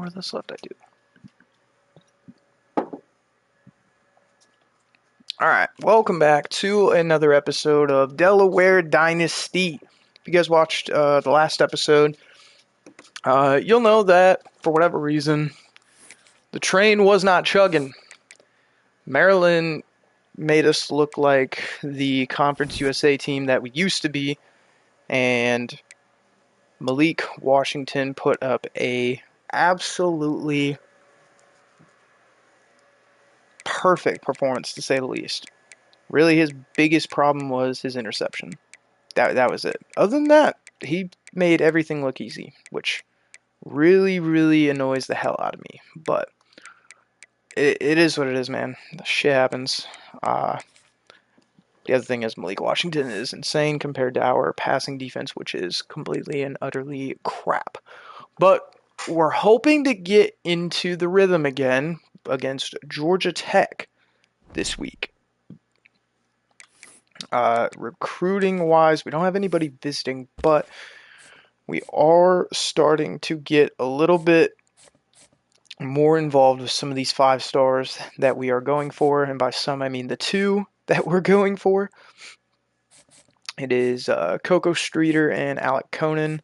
more of this left? I do. Alright, welcome back to another episode of Delaware Dynasty. If you guys watched the last episode, you'll know that, for whatever reason, the train was not chugging. Maryland made us look like the Conference USA team that we used to be, and Malik Washington put up a absolutely perfect performance, to say the least. Really, his biggest problem was his interception. That was it. Other than that, he made everything look easy, which really, really annoys the hell out of me. But it is what it is, man. Shit happens. The other thing is Malik Washington is insane compared to our passing defense, which is completely and utterly crap. But we're hoping to get into the rhythm again against Georgia Tech this week. Recruiting-wise, we don't have anybody visiting, but we are starting to get a little bit more involved with some of these 5 stars that we are going for, and by some I mean the 2 that we're going for. It is Coco Streeter and Alec Conan.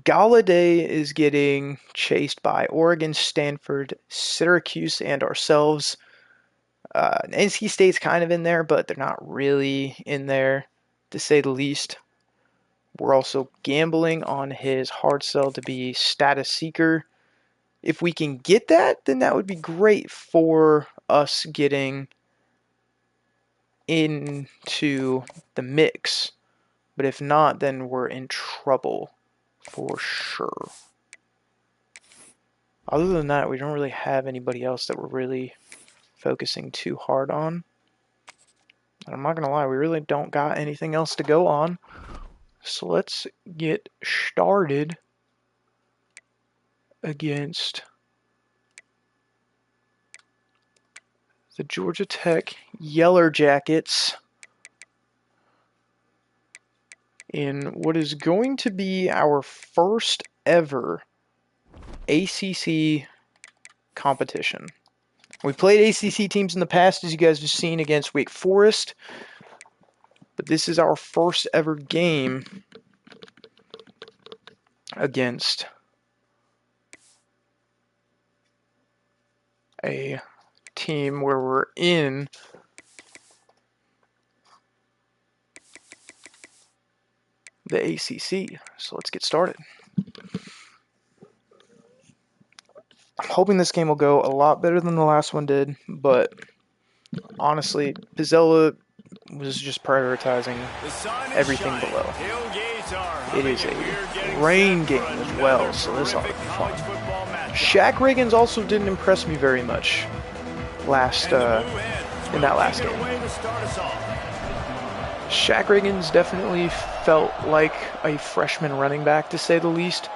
Galladay is getting chased by Oregon, Stanford, Syracuse, and ourselves. NC State's kind of in there, but they're not really in there, to say the least. We're also gambling on his hard sell to be status seeker. If we can get that, then that would be great for us getting into the mix. But if not, then we're in trouble for sure. Other than that, we don't really have anybody else that we're really focusing too hard on. And I'm not going to lie, we really don't got anything else to go on. So let's get started against the Georgia Tech Yeller Jackets in what is going to be our first ever ACC competition. We've played ACC teams in the past, as you guys have seen, against Wake Forest, but this is our first ever game against a team where we're in the ACC. So let's get started. I'm hoping this game will go a lot better than the last one did, but honestly, Pizzella was just prioritizing everything below. It is a rain game as well, so this ought to be fun. Shaq Riggins also didn't impress me very much in that last game. Shaq Riggins definitely felt like a freshman running back, to say the least.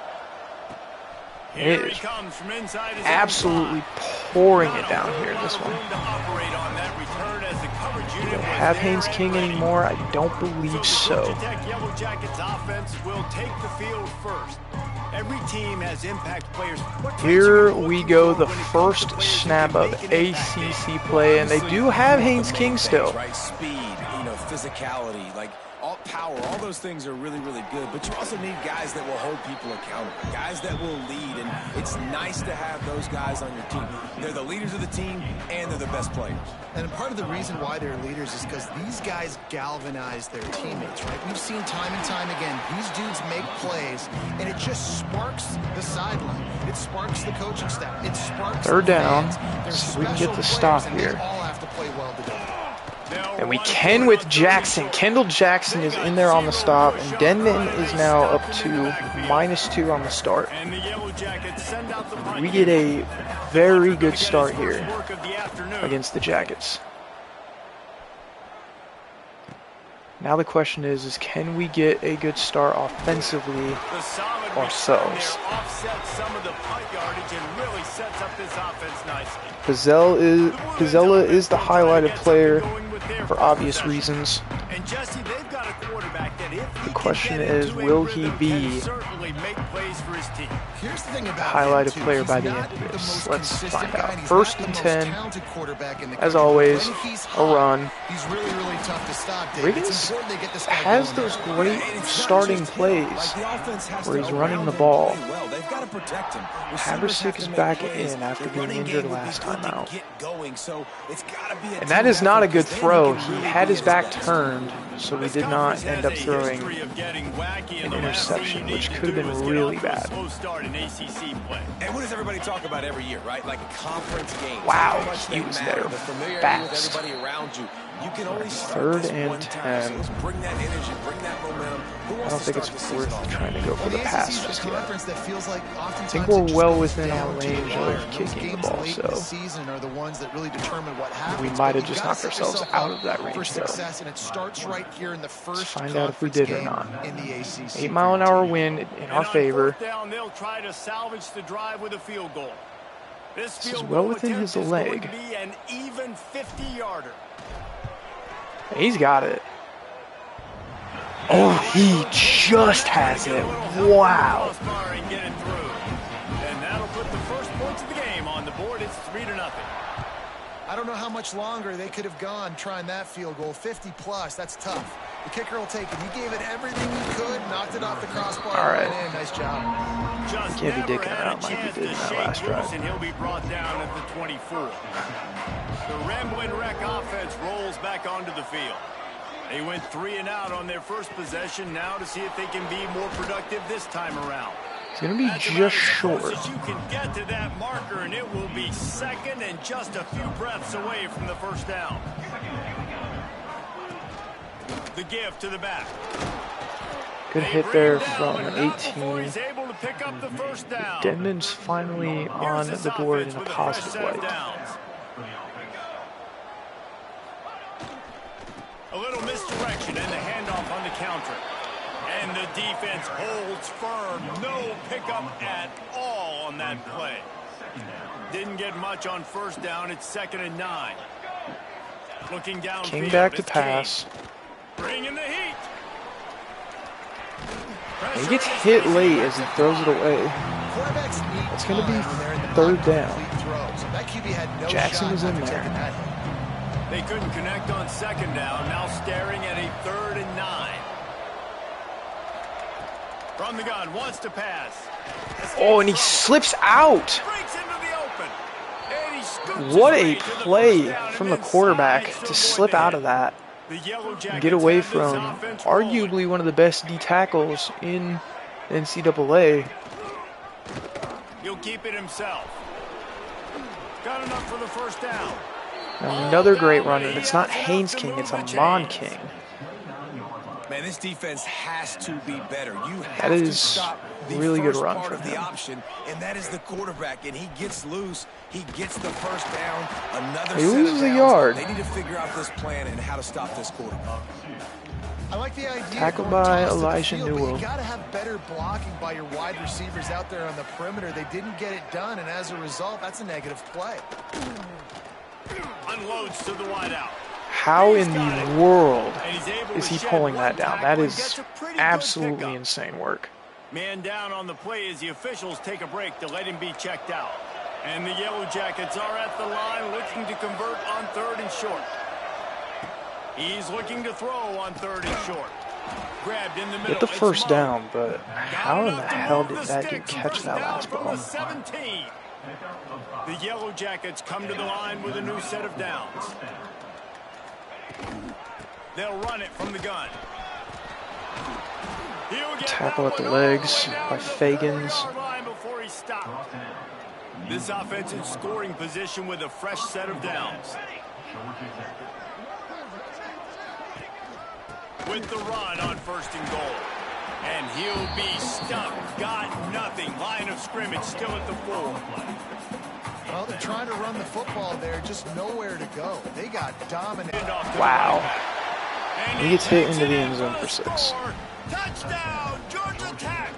It is absolutely pouring it down here in this one. Do they have Haynes King anymore? I don't believe so. Here we go, the first snap of ACC play, and they do have Haynes King still. Physicality, like all power, all those things are really, really good, but you also need guys that will hold people accountable, guys that will lead, and it's nice to have those guys on your team. They're the leaders of the team, and they're the best players. And part of the reason why they're leaders is because these guys galvanize their teammates, right? We've seen time and time again, these dudes make plays, and it just sparks the sideline. It sparks the coaching staff. It sparks third down, so we can get the stop here. All have to play well together. And we can with Jackson. Kendall Jackson is in there on the stop, and Denman is now up to -2 on the start. We get a very good start here against the Jackets. Now the question is can we get a good start offensively ourselves? Pizzella is the highlighted player for obvious reasons. The question is, will he be plays for his team. Here's the thing about Highlighted him, player too. by He's the not end of this. most Let's consistent find guy, out. and he's First not and the most 10. talented quarterback in the As country. always, When he's a hot, run. He's really, really tough to stop, Dave. It's Riggins important they get this guy has going those there. great And it's not starting just him. plays Like, the offense has where to he's running around the him ball. play well. They've got to protect him. Receivers have Haversick to is make back plays. in after The being running injured game would be last good time to out. get going, so it's gotta be a And that team is not a effort, good 'cause then throw. can He really had be his at back best. turned, so we This did not conference end has up a throwing history of getting wacky, an and the last thing interception, you need which to could have do been is get really off to a bad. slow start in ACC play. And what does everybody talk about every year, right? Like conference games. Wow, How much he they was matter, there the familiarity fast. with everybody around you. You can only start Third this and one time. 10. So let's bring that energy, bring that momentum. Who I wants don't to think start the it's season worth off? trying to go for Well, the the pass ACC is just a yet. conference that feels like oftentimes I think we're it just well comes within our down to the range wire. of And those kicking the games ball, late in the so season are the ones that really determine what happens. we But might have you've just gotta knocked set ourselves yourself out up of that for range, though. success, and it starts right here in the first find out if we conference did or game not. in the ACC. 8 mile an hour wind in And our on favor. fourth down, they'll try to salvage the drive with a field goal. This This is field well goal within attempt his is going leg. to be an even 50-yarder. He's got it. Oh, he just has it. Wow. And get it through. And that'll put the first points of the game on the board. It's 3-0. I don't know how much longer they could have gone trying that field goal. 50-plus, that's tough. The kicker will take it. He gave it everything he could, knocked it off the crossbar, All right. and went in. Nice job. Just Can't be never dicking had around a like he chance did in to that shake last loose, drive. and he'll be brought down at the 24. The Ramblin' Wreck offense rolls back onto the field. They went 3 and out on their first possession. Now to see if they can be more productive this time around. It's going to be That's just about as short. close as you can get to that marker, and it will be second and just a few breaths away from the first down. The give to the back. Good They hit bring there him down, from but not before 18. he's able to pick up the first down. Denman's finally on Here's his the board in offense a with fresh positive set of light. downs. A little misdirection and the handoff on the counter. And the defense holds firm. No pickup at all on that play. Didn't get much on first down. It's 2nd and 9. Looking downfield. King back to It's pass. King. Bringing the heat. He gets hit late as he throws it away. Quarterbacks need It's going to be time when they're in the 3rd pocket to down. complete throws. That QB had no Jackson shot was in after there. taking that hit. They couldn't connect on 2nd down. Now staring at a 3rd and 9. From the gun, wants to pass. Oh, and he slips out. Breaks into the open. And he scoops What his a way to the play first down from and the then quarterback sides to avoid slip the out hit. of that. The Yellow Jackets Get away have this from offense rolling. arguably one of the best D tackles in the NCAA. He'll keep it himself. Got enough for the first down. And another great run, and it's not Haynes King, it's Amon King. Man, this defense has to be better. You have That to is stop the really good first run part from of the him. option, and that is the quarterback. And he gets loose. He gets the first down. Another He set loses of a downs. yard. They need to figure out this plan and how to stop this quarterback. I like the idea. Tackled of going by toss to the Elijah field, but Newell. You got to have better blocking by your wide receivers out there on the perimeter. They didn't get it done, and as a result, that's a negative play. Unloads to the wideout. How in the world And he's able is to he shed pulling one that down? tackle That and is gets a pretty good absolutely pickup. insane work. Man down on the play as the officials take a break to let him be checked out. And the Yellow Jackets are at the line looking to convert on 3rd and short. He's looking to throw on 3rd and short. Grabbed in the middle. Get the It's first Mo. down, but how in the Got enough to hell move did the that dude sticks. catch First that down last from ball? the 17. The Yellow Jackets come to the line with a new set of downs. They'll run it from the gun. He'll get Tackle that at the one legs all the way down by to the Fagans. 4-yard line before he stopped. This offense in scoring position with a fresh set of downs. With the run on 1st and goal. And he'll be stuffed. Got nothing. Line of scrimmage still at the 4. Well, they're trying to run the football there, just nowhere to go. They got dominated. Wow. And He gets hit into the takes it end zone in for 6. score. Touchdown, Georgia Tech.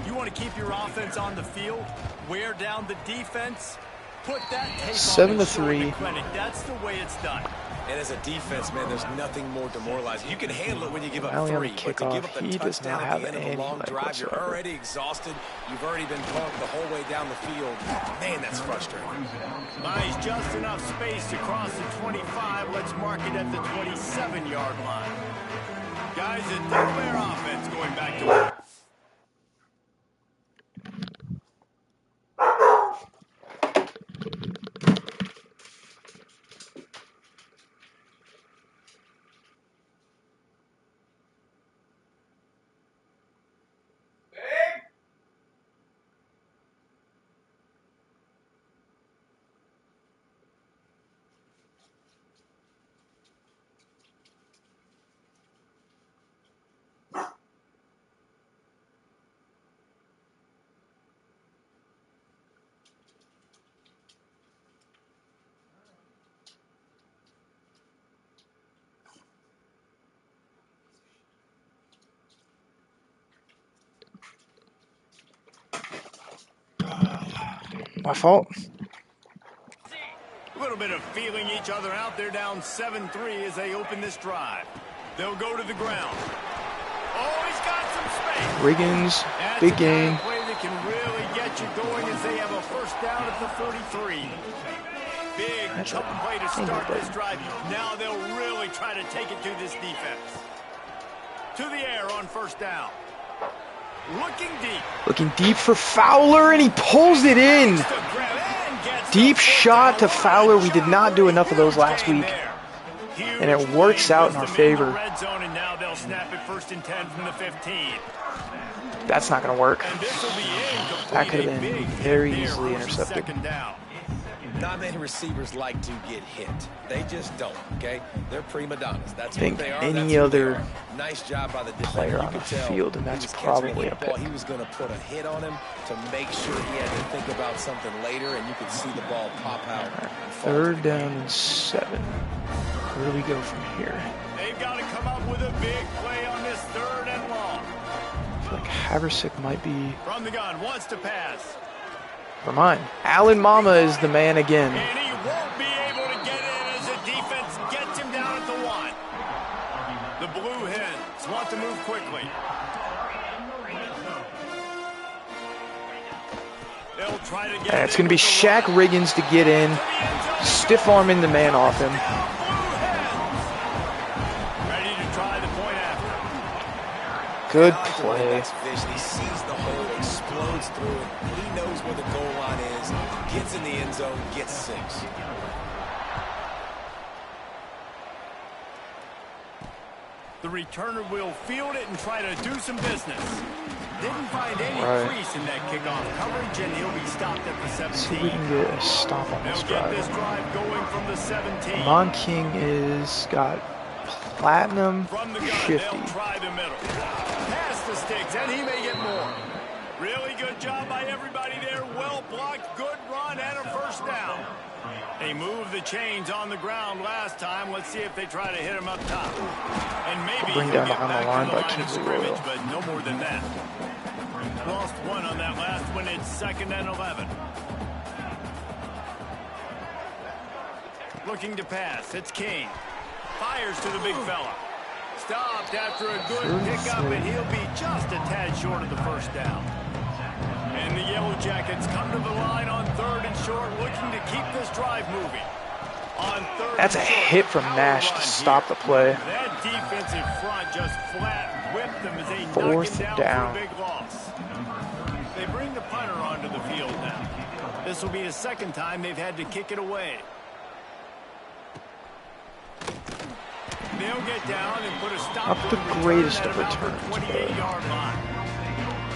You want to keep your offense on the field, wear down the defense, put that tape 7 on to and show 3. the clinic. That's the way it's done. And as a defense, man, there's nothing more demoralizing. You can handle it when you give up Finally on the 3, but to give kickoff, up the he does touchdown not at have the end of a any long leg drive, you're whatsoever. already exhausted. You've already been punked the whole way down the field. Man, that's frustrating. Nice, just enough space to cross the 25. Let's mark it at the 27-yard line. Guys, the Delaware offense going back to work. My fault. A little bit of feeling each other out. They're down 7-3 as they open this drive. They'll go to the ground. Oh, he's got some space. Riggins, That's big the game. kind of play that can really get you going as they have a first down at the 43. Big chunk play to start this drive. Now they'll really try to take it to this defense. To the air on first down. Looking deep. Looking deep for Fowler, and he pulls it in. Deep shot to Fowler. We did not do enough of those last week, and it works out in our favor. That's not going to work. That could have been very easily intercepted. Not many receivers like to get hit. They just don't, okay? They're prima donnas. That's I think what they are. any other nice job by the player on the field, and that's probably a pick. He was going to put a hit on him to make sure he had to think about something later, and you could see the ball pop out. Right, 3rd down and 7. Where do we go from here? They've got to come up with a big play on this 3rd and long. I feel like Haversick might be... From the gun, wants to pass. For mine. Alan Mama is the man again. And he won't be able to get in as the defense gets him down at the 1. The Blue Hens want to move quickly. They'll try to get It's going to be Shaq Riggins to get in. Stiff arming the man off him. Ready to try the point after. Good play. He sees the hole, explodes through it. He knows where the goal line is, gets in the end zone, gets 6. The returner will field it and try to do some business. Didn't find any crease in that kickoff coverage, and he'll be stopped at the 17. See if we can get a stop on this They'll get drive. this drive going from the 17. Mon King is got platinum From the gun, shifty. they'll try the middle. Pass the sticks, and he may get more. Really good job by everybody there. Well blocked, good run, and a first down. They moved the chains on the ground last time. Let's see if they try to hit him up top. And maybe Bring he'll down get behind back the line to by line of Kingsley scrimmage, Royal. but no more than that. Lost 1 on that last one. It's 2nd and 11. Looking to pass. It's King. Fires to the big fella. Stopped after a good pickup, and he'll be just a tad short of the first down. And the Yellow Jackets come to the line on 3rd and short, looking to keep this drive moving. On 3rd That's a and short, hit from power Nash run to stop here. the play. That defensive front just flat whipped them as they knock 4th him down. for a big loss. They bring the punter onto the field now. This will be the 2nd time they've had to kick it away. They'll get down and put a stop Not to the return greatest at of about the returns, but 28-yard line.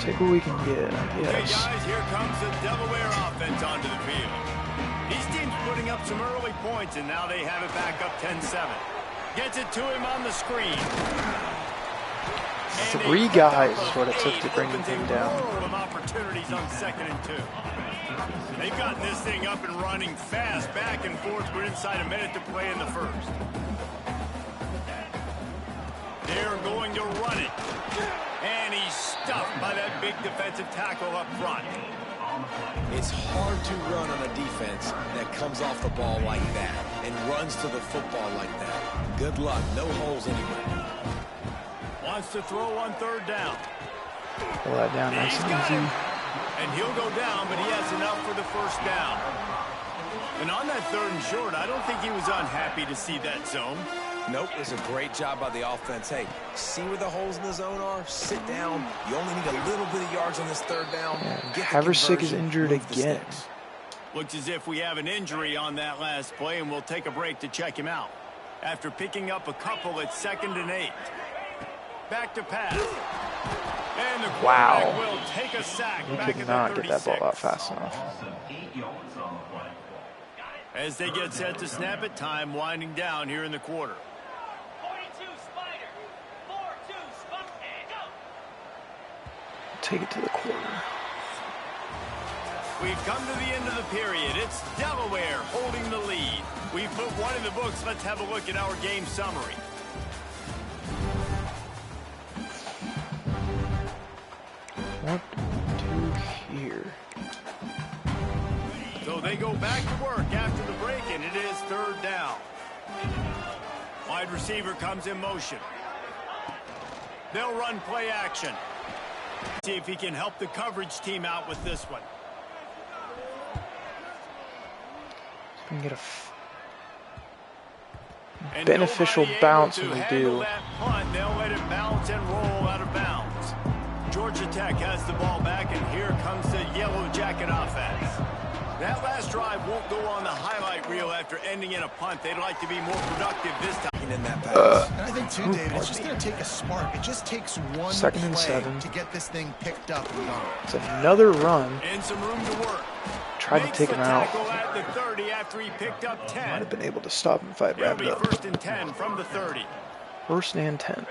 take what we can get, I Okay, guess. guys, here comes the Delaware offense onto the field. These teams putting up some early points, and now they have it back up 10-7. Gets it to him on the screen. And 3 guys is what it took to bring the thing down. world of opportunities on 2nd and 2. They've gotten this thing up and running fast, back and forth. We're inside a minute to play in the 1st. They're going to run it. And he's stuffed by that big defensive tackle up front. It's hard to run on a defense that comes off the ball like that. and runs to the football like that. Good luck. No holes anyway. Wants to throw on third down. Pull that down nice and easy. And he'll go down, but he has enough for the first down. And on that 3rd and short, I don't think he was unhappy to see that zone. Nope, it was a great job by the offense. Hey, see where the holes in the zone are? Sit down. You only need a little bit of yards on this 3rd down. Haversick is injured again. Looks as if we have an injury on that last play, and we'll take a break to check him out. After picking up a couple at 2nd and 8. Back to pass. And the quarterback will take a sack. He back could not get that ball out fast enough. As they get set to snap it, time winding down here in the quarter. 42 Spider. 4-2 Spunk and go. Take it to the quarter. We've come to the end of the period. It's Delaware holding the lead. We've put one in the books. Let's have a look at our game summary. What to here? So they go back to work after the break, and it is 3rd down. Wide receiver comes in motion. They'll run play action. See if he can help the coverage team out with this one. We can get a beneficial bounce when we do. That punt, they'll let it bounce and roll out of bounds. Georgia Tech has the ball back, and here comes the Yellow Jacket offense. That last drive won't go on the highlight reel after ending in a punt. They'd like to be more productive this time. In that pass. And I think, too, David, it's just going to take a spark. It just takes one 2nd and play 7 to get this thing picked up and going. It's another run. And some room to work. Tried to take him out. At the 30 after he picked up 10. Might have been able to stop him if I had It'll wrapped be it up. 1st and 10 from the 30. 1st and 10.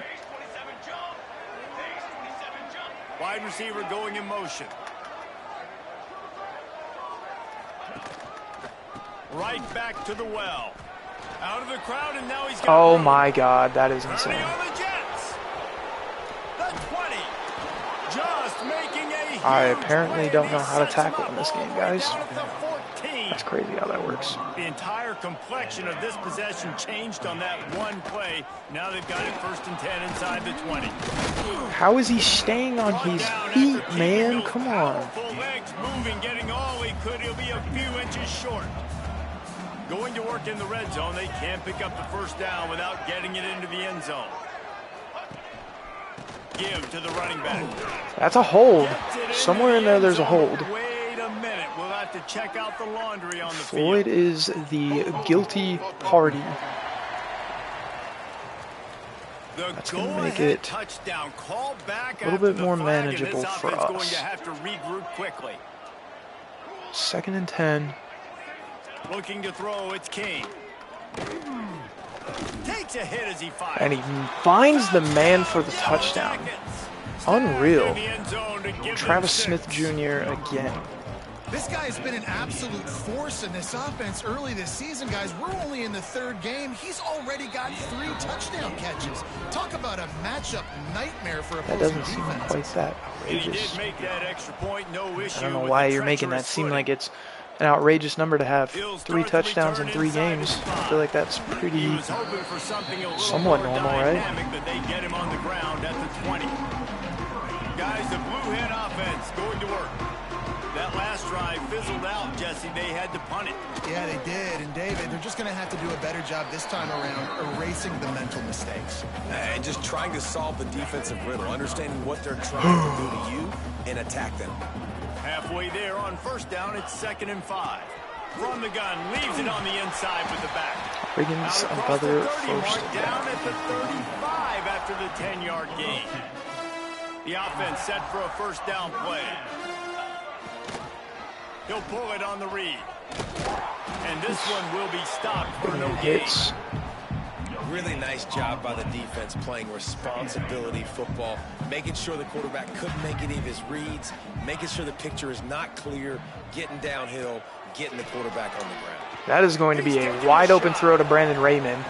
Wide receiver going in motion. Right back to the well. Out of the crowd, and now he's got Oh room. my God, that is 30 insane. on the Jets. The 20. Just making a huge I apparently play, don't and know he how to sets him tackle up in this all game, the way guys. down at the 14. That's crazy how that works. The entire complexion of this possession changed on that one play. Now they've got it 1st and 10 inside the 20. How is he staying on his feet, man? Come on. Powerful legs moving, getting all he could. He'll be a few inches short. Going to work in the red zone. They can't pick up the 1st down without getting it into the end zone. Give to the running back. That's a hold. Somewhere in there, there's a hold. Wait a minute. We'll have to check out the laundry on the Floyd field. is the guilty party. That's going to make it touchdown. Call back a little after bit the more flag, and manageable this for offense us. Going to have to regroup quickly. 2nd and 10. Looking to throw, it's King. Takes a hit as he fires. And he finds the man for the touchdown. Unreal. Travis Smith Jr. again. This guy has been an absolute force in this offense early this season, guys. We're only in the 3rd game. He's already got 3 touchdown catches. Talk about a matchup nightmare for That opposing doesn't seem defense. quite that He did outrageous. make that extra point, no issue. I don't know with why the you're making that treacherous seem footing. like it's an outrageous number to have. 3 touchdowns in 3 games. I feel like that's He pretty was hoping for something a little somewhat more normal, right? dynamic, but they get him on the ground at the 20. Guys, the blue hen offense going to work. That last drive fizzled out, Jesse. They had to punt it. Yeah, they did. And, David, they're just going to have to do a better job this time around erasing the mental mistakes. And just trying to solve the defensive riddle, understanding what they're trying to do to you and attack them. Halfway there on 1st down, it's 2nd and 5. From the gun, leaves it on the inside with the back. Wiggins Out across another the 30 mark, 1st down down. at the 35 after the 10-yard gain. The offense set for a 1st down play. He'll pull it on the read. And this one will be stopped for no gain. Hits. Really nice job by the defense playing responsibility football, making sure the quarterback couldn't make any of his reads, making sure the picture is not clear, getting downhill, getting the quarterback on the ground. That is going to be a wide open throw to Brandon Raymond.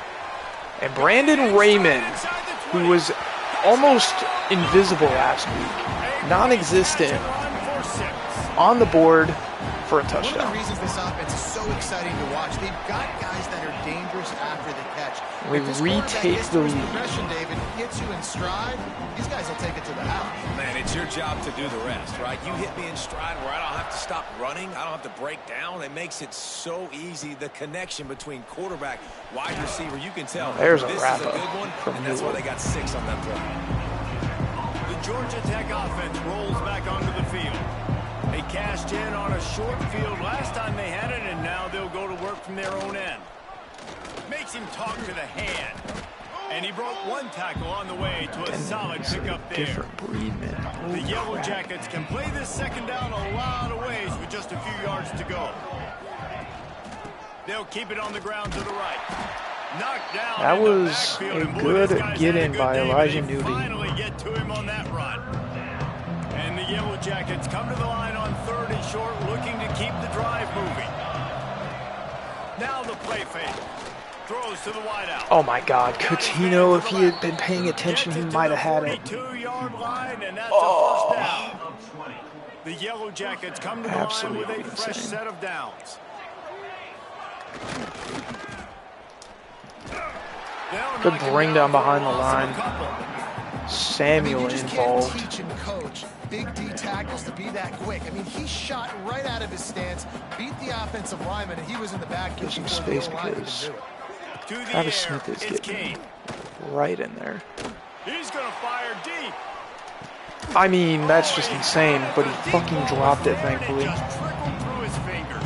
And Brandon Raymond, who was almost invisible last week, non-existent, on the board for a One of touchdown. the reasons this offense is so exciting to watch, they've got guys that are dangerous years after the catch. We If this retake quarterback gets the to his lead. progression, David, gets you in stride, these guys will take it to the house. Man, it's your job to do the rest, right? You hit me in stride where I don't have to stop running. I don't have to break down. It makes it so easy. The connection between quarterback, wide receiver, you can tell. There's a this is a wrap-up good one, from and that's why Newell. they got 6 on that play. The Georgia Tech offense rolls back onto the field. They cashed in on a short field last time they had it, and now they'll go to work from their own end. Makes him talk to the hand. And he broke one tackle on the way to a solid pickup there. Different breed, man. The Yellow Jackets can play this second down a lot of ways with just a few yards to go. They'll keep it on the ground to the right. Knocked down. That in the was backfield, a and boy, good this guy's get had a in good by day, but Elijah they Newby. finally get to him on that run. And the Yellow Jackets come to the line on 3rd and short, looking to keep the drive moving. Now the play fake. Throws to the wideout. Oh my God, Coutinho, if he had been paying attention, he might have had it. 42-yard line, and that's a first down. The Yellow Jackets come to the Absolutely line with a fresh insane. set of downs. Good bring down behind the line. I Samuel mean, you just involved. can't teach and coach big D tackles to be that quick. I mean, he shot right out of his stance, beat the offensive lineman, and he was in the back. Give some before space the O-line even because knew it. To the Travis air, Smith is it's getting Kane. right in there. He's going to fire deep. I mean, that's just insane, but he fucking dropped it, thankfully. Just trickled through his fingers.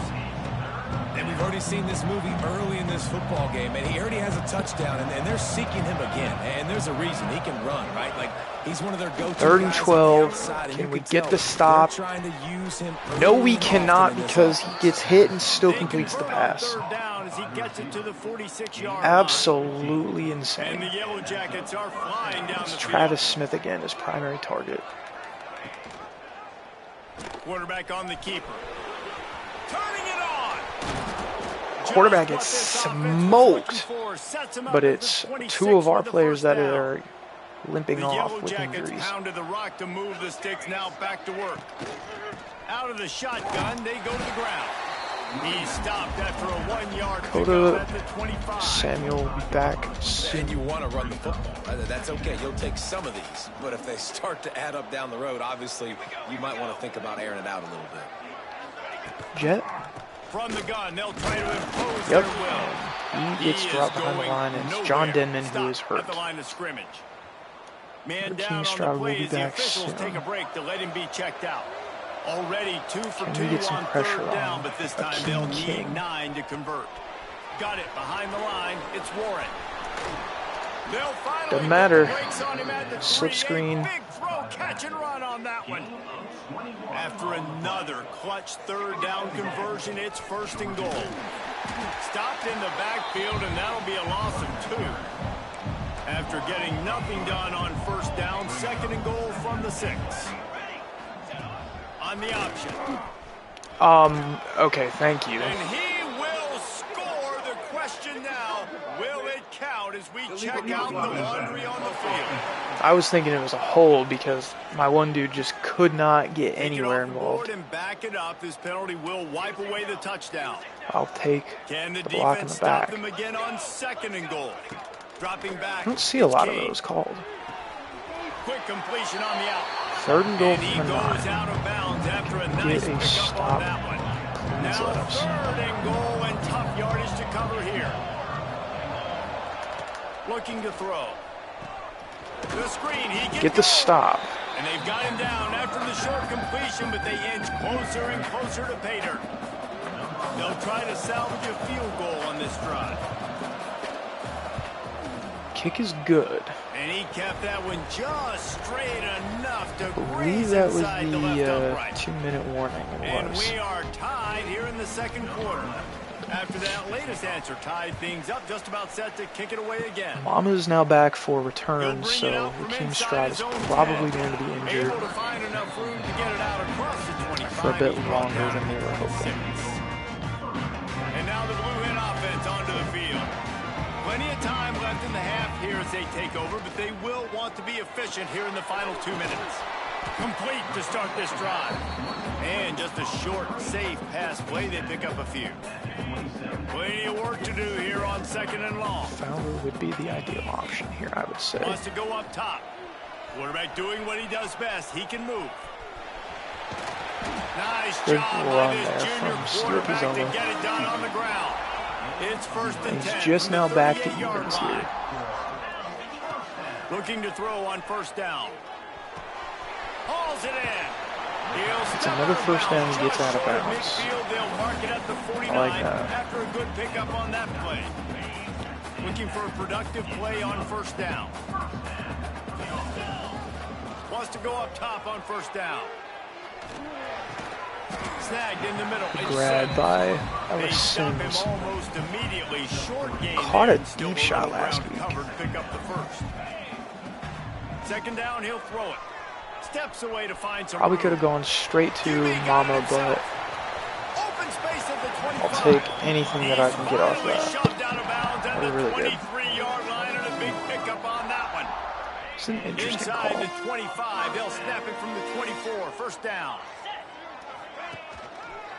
And we've already seen this movie early in this football game, and he already has a touchdown, and they're seeking him again. And there's a reason he can run, right? Like, he's one of their go-to 3rd and guys on the 12. outside, and Can you we can get tell the stop? they're trying to use him No, early we and cannot often in this because he offense. gets hit and still They completes the convert on pass. 3rd down as he gets it to the 46-yard line. Absolutely And insane. the Yellow Jackets are flying down the It's field. Travis Smith again, his primary target. Quarterback on the keeper. Turning it on. Quarterback Just what gets this offense was smoked, looking for. Sets him up but at the it's 26 two of our with the players first that down. are limping The off Yellow with Jackets injuries. pounded the rock to move the sticks. Now back to work. Out of the shotgun, they go to the ground. He stopped after a 1-yard pickup at the 25. Samuel will be back And soon. you want to run the football. That's okay. You'll take some of these. But if they start to add up down the road, obviously, you might want to think about airing it out a little bit. Jet? From the gun, they'll try to impose Yep. their will. He gets He dropped is behind the going line, and it's nowhere. John Denman who Stopped is hurt. at the line of scrimmage. Man Raheem down on Stroud the will play be as the back officials soon. take a break to let him be checked out. Already 2 for Can 2 we get some on pressure 3rd down, on but this Akeem time they'll need King? 9 to convert. Got it behind the line. It's Warren. They'll finally Doesn't put matter. the brakes on him at the Slip 3. screen. A big throw, catch and run on that one. After another clutch 3rd down conversion, it's 1st and goal. Stopped in the backfield, and that'll be a loss of 2. After getting nothing done on 1st down, 2nd and goal from the 6. On the option. Okay, thank you. And he will score. The question now, will it count as we check out the laundry on the field? I was thinking it was a hold because my one dude just could not get Take it anywhere off the board involved. and back it up. This penalty will wipe away the touchdown. I'll take Can the the block in defense the stop back. them again on 2nd and goal? Dropping back. I don't see a lot of King. those called. Quick completion on the out. 3rd and goal And he from the goes 9. out of bounds after a nice a pickup stop. on that one. Please Now let us. 3rd and goal and tough yardage to cover here. Looking to throw. The screen. He gets Get the stop. And they've got him down after the short completion, but they inch closer and closer to pay dirt. They'll try to salvage a field goal on this drive. Kick is good. And he kept that one just straight enough to I believe graze that was inside the left the upright. 2-minute warning. It And was. we are tied here in the 2nd quarter. After that latest answer tied things up, just about set to kick it away again. Mama's now back for He'll return, bring it so out from Raheem inside Stroud his is own probably 10. going to be injured Able to find enough room to get it out across the 25. for a bit He's brought longer down than we were at the hoping. 6. And now the Blue Hen offense onto the field. Plenty of time left in the half here as they take over, but they will want to be efficient here in the final 2 minutes. Complete to start this drive. And just a short, safe pass play. They pick up a few. Plenty of work to do here on 2nd and long. Founder would be the ideal option here, I would say. Wants to go up top. Quarterback doing what he does best. He can move. Nice Good job run by this there junior from quarterback Slippy to get it done on the ground. It's 1st and 10. He's just now back to 38-yard evens line. here. Looking to throw on 1st down. Hauls it in. It's another first down he gets out of bounds. They'll mark it at the 49 I like that. after a good pickup on that play. Looking for a productive play on 1st down. Wants to go up top on 1st down. Snagged in the middle. Grab by They stop him Sims. almost immediately. Short game. Caught a there. Still deep a shot little last ground week. covered to pick up the 1st. 2nd down, he'll throw it. Steps away to find some Probably room. could have gone straight to Mama, but Open space at the 25. I'll take anything that I can get off Finally that. shoved out of bounds at That was the really good. 23-yard line and a big pickup on that one. It's an interesting Inside call. the 25, they'll snap it from the 24. 1st down.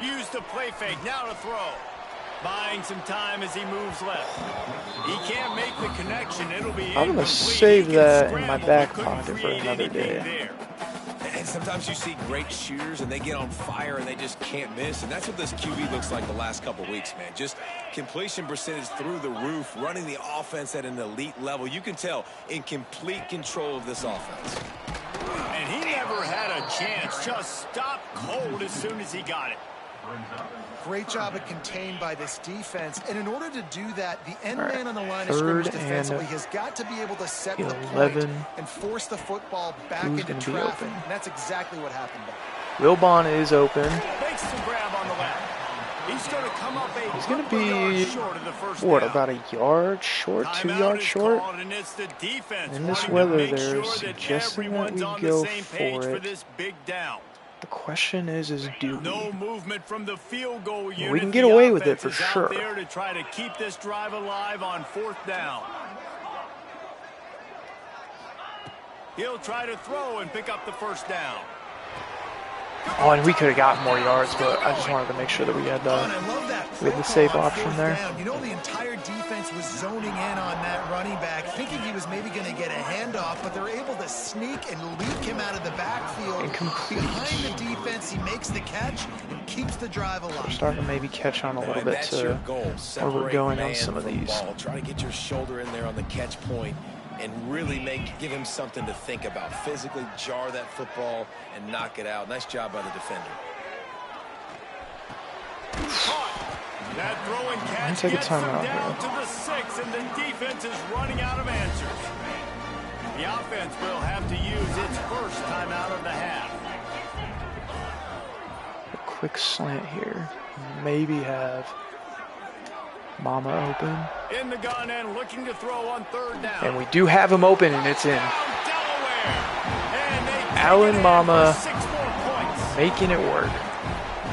Use the play fake, now to throw. Buying some time as he moves left. He can't make the connection. It'll be I'm gonna incomplete. save He can that in my scramble, back but couldn't pocket for create another anything day. there. And sometimes you see great shooters and they get on fire and they just can't miss. And that's what this QB looks like the last couple weeks, man. Just completion percentage through the roof, running the offense at an elite level. You can tell in complete control of this offense. And he never had a chance. Just stopped cold as soon as he got it. Great job at contained by this defense. And in order to do that, the end All right, man on the line of 3rd scrimmage and defensively has got to be able to set the 11. point and force the football back Who's into gonna be traffic. open? And that's exactly what happened there. Wilbon is open. Makes the grab on the left. He's going to come up a He's going to couple yards be, short of the 1st what, down. about a yard short, 2 Timeout yards is short? called, and it's the defense In this wanting to weather, make they're sure that suggesting that everyone's we on go the same page for for it. this big down. The question is do we? No movement from the field goal unit. We can get The away with it offense for is out sure. there to try to keep this drive alive on 4th down. He'll try to throw and pick up the 1st down. Oh, and we could have gotten more yards, but I just wanted to make sure that we had And I love that we had the protocol safe on option 4th there. down. You know, the entire defense was zoning in on that running back, thinking he was maybe going to get a handoff, but they're able to sneak and leak him out of the backfield. Incomplete. Behind the defense, he makes the catch and keeps the drive We're alive. starting to maybe catch on a little And bit that's your to goal. where we're Separate going on man some of from these. ball. Try to get your shoulder in there on the catch point and really give him something to think about. Physically jar that football and knock it out. Nice job by the defender. That throw and catch take a gets them timeout down here. to the 6, and the defense is running out of answers. The offense will have to use its first timeout of the half. A quick slant here. Maybe have Mama open. In the gun and looking to throw on 3rd down. And we do have him open, and it's in. Delaware. And they take Allen it in Mama for 6 more points. making it work.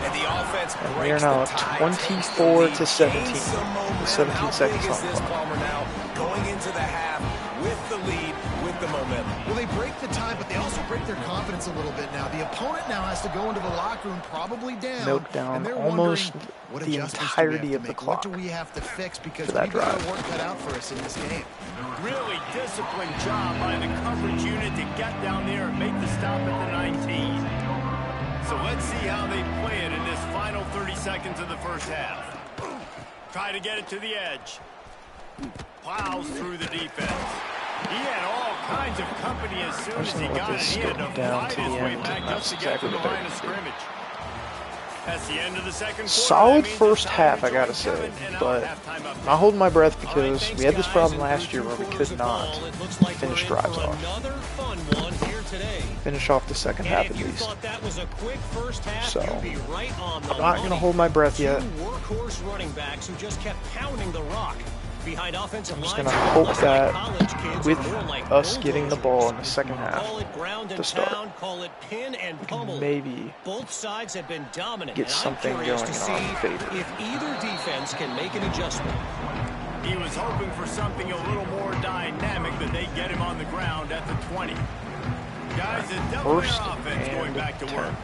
And the offense And we are breaks now the up tie, 24 takes to the lead, 17. gains some momentum. 17 How seconds big is on the this, clock. Palmer, now going into the half with the lead, with the momentum? Well, they break the tie, but they also break their confidence a little bit now. The opponent now has to go into the locker room probably down. Milk down and they're almost wondering, what the adjustments do we have entirety to of the make? clock What do we have to fix? Because for that we've got drive. our work cut out for us in this game. Really disciplined job by the coverage unit to get down there and make the stop at the 19. So let's see how they play it in this final 30 seconds of the first half. Try to get it to the edge. Plows through the defense. He had all kinds of company as soon as he got it. He had to down fight to his the way end, back and just that's to get to exactly the what they're line of gonna do. scrimmage. That's the end of the second quarter. Solid That means first it's half, time I to gotta join say, Kevin and but our halftime update. I'm not holding my breath because Thanks, we had this guys. problem And last through year where we 2 could quarters of not ball, it looks like finish we're in drives for off. Another fun one here today. Finish off the second half And at if you least. thought that was a quick first half, So, you'd be right on the I'm not going to money. hold my breath yet. 2 workhorse running backs who just kept pounding the rock. Behind offensive I'm just lines, going to hope less that like college kids, with more like us getting the ball in the bulldozers. second half Call it ground to and start, pound, call it pin and pummel. maybe Both sides have been dominant, get and something I'm curious going to in see our favor. if either defense can make an adjustment. He was hoping for something a little more dynamic, but they get him on the ground at the 20. guys. The Delaware First offense going and back to work. 10.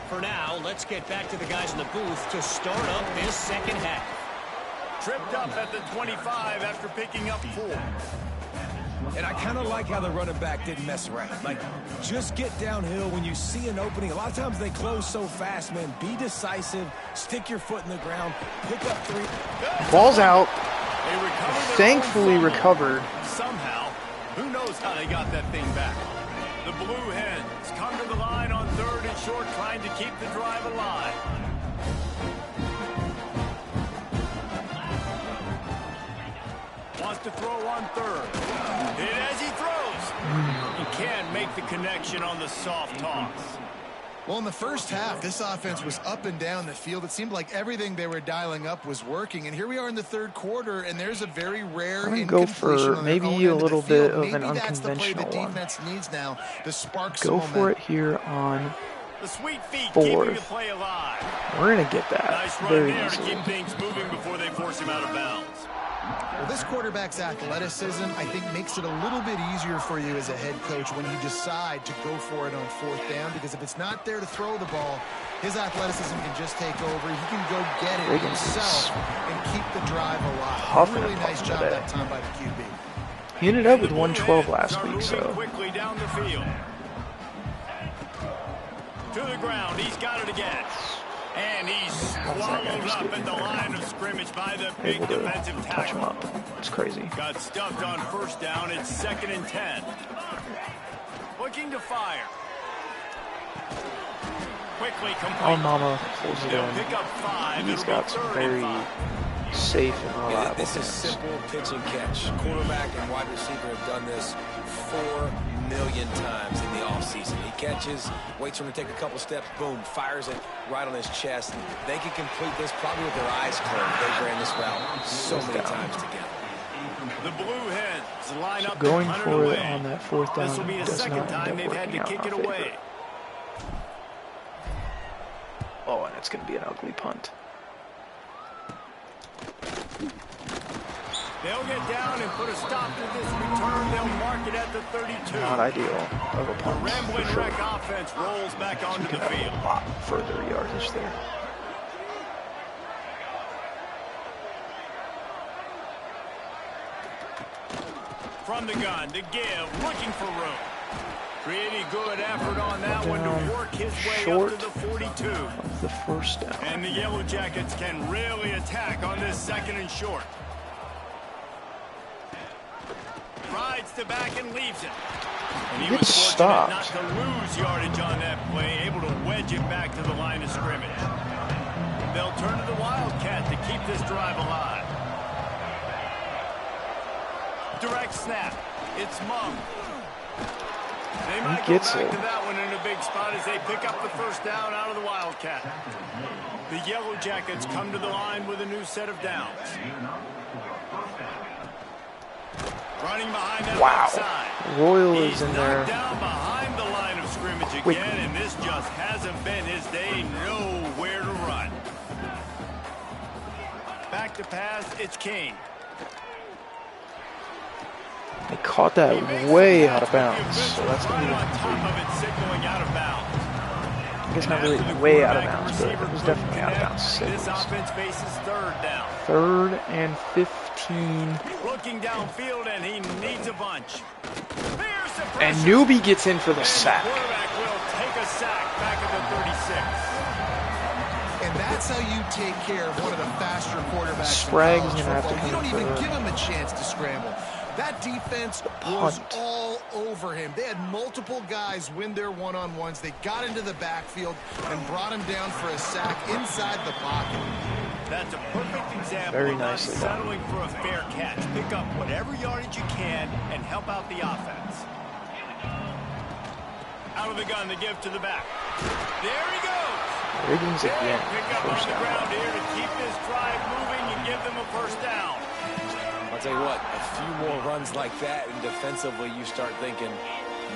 For now, let's get back to the guys in the booth to start up this second half. Tripped up at the 25 after picking up 4. And I kind of like how the running back didn't mess around. Like, just get downhill when you see an opening. A lot of times they close so fast, man. Be decisive. Stick your foot in the ground. Pick up 3. Ball's out. They recovered their Thankfully own fumble. recovered. Somehow, who knows how they got that thing back. The Blue Hens come to the line on 3rd and short, trying to keep the drive alive. Wants to throw on 3rd. And as he throws, he can't make the connection on the soft toss. Well, in the first half, this offense was up and down the field. It seemed like everything they were dialing up was working. And here we are in the 3rd quarter, and there's a very rare I'm gonna go for maybe a little bit of an unconventional one. Defense needs now to spark Go some for it here on The sweet feet keeping 4th. the play alive. We're gonna get that Nice run very there to easily. keep things moving before they force him out of bounds. Well, this quarterback's athleticism, I think, makes it a little bit easier for you as a head coach when you decide to go for it on 4th down, because if it's not there to throw the ball, his athleticism can just take over. He can go get it himself and keep the drive alive. Really nice job that time by the QB. He ended up with 112 last week, so Quickly down the field. To the ground, he's got it again. And he's swallowed up at the line of scrimmage by the big able to defensive touch him tackle. up. It's crazy. Got stuffed on 1st down. It's 2nd and 10. Looking to fire. Quickly complete. Oh, mama pulls it They'll in. pick up 5. He's It'll got be some 3rd and very 5. safe and Yeah, reliable this is hands. simple pitch and catch. Quarterback and wide receiver have done this 4 million times in the offseason. He catches, waits for him to take a couple steps, boom, fires it right on his chest. They can complete this probably with their eyes closed. They ran this route so many times together. The Blue Hens line up Going and punt for away. it on that 4th down This will be the does second not time end they've up had to working out kick in it our favor. away. Oh, and it's going to be an ugly punt. They'll get down and put a stop to this return. They'll mark it at the 32. Not ideal of a The punt, Rambling for sure. Wreck offense rolls back onto the Could have field. a lot further yardage there. From the gun to give, looking for room. Pretty good effort on that one to work his way Short up to the 42. of the 1st down. And the Yellow Jackets can really attack on this 2nd and short. Rides to back and leaves it. And he was Gets fortunate not stopped. to lose yardage on that play, able to wedge it back to the line of scrimmage. They'll turn to the Wildcat to keep this drive alive. Direct snap. It's Mum. They might go gets back it. to that one in a big spot as they pick up the 1st down out of the Wildcat. The Yellow Jackets come to the line with a new set of downs. Running behind that Wow. left side. Royal He's is in knocked there. down behind the line of scrimmage Quickly. again, and this just hasn't been his day. Nowhere to run. Back to pass, it's King. They caught that way out of bounds, so that's going to be on top incomplete. of it, signaling out of bounds. I guess not really way out of bounds, but it was definitely out of bounds. to say the This least. offense faces 3rd down. 3rd and 15. Looking downfield, and he needs a bunch. There's the And pressure. Newbie gets in for the And sack. The quarterback will take a sack back at the 36. And that's how you take care of one of the faster quarterbacks Sprague's in college gonna have to football. You come don't even for give him a chance to scramble. That defense was punt. all over him. They had multiple guys win their one-on-ones. They got into the backfield and brought him down for a sack inside the pocket. That's a perfect example Very of not nicely done. settling for a fair catch. Pick up whatever yardage you can and help out the offense. Out of the gun, the give to the back. There he goes. Riggins again. Pick up on 1st the down. ground here to keep this drive moving and give them a 1st down. I'll tell you what, a few more runs like that, and defensively you start thinking,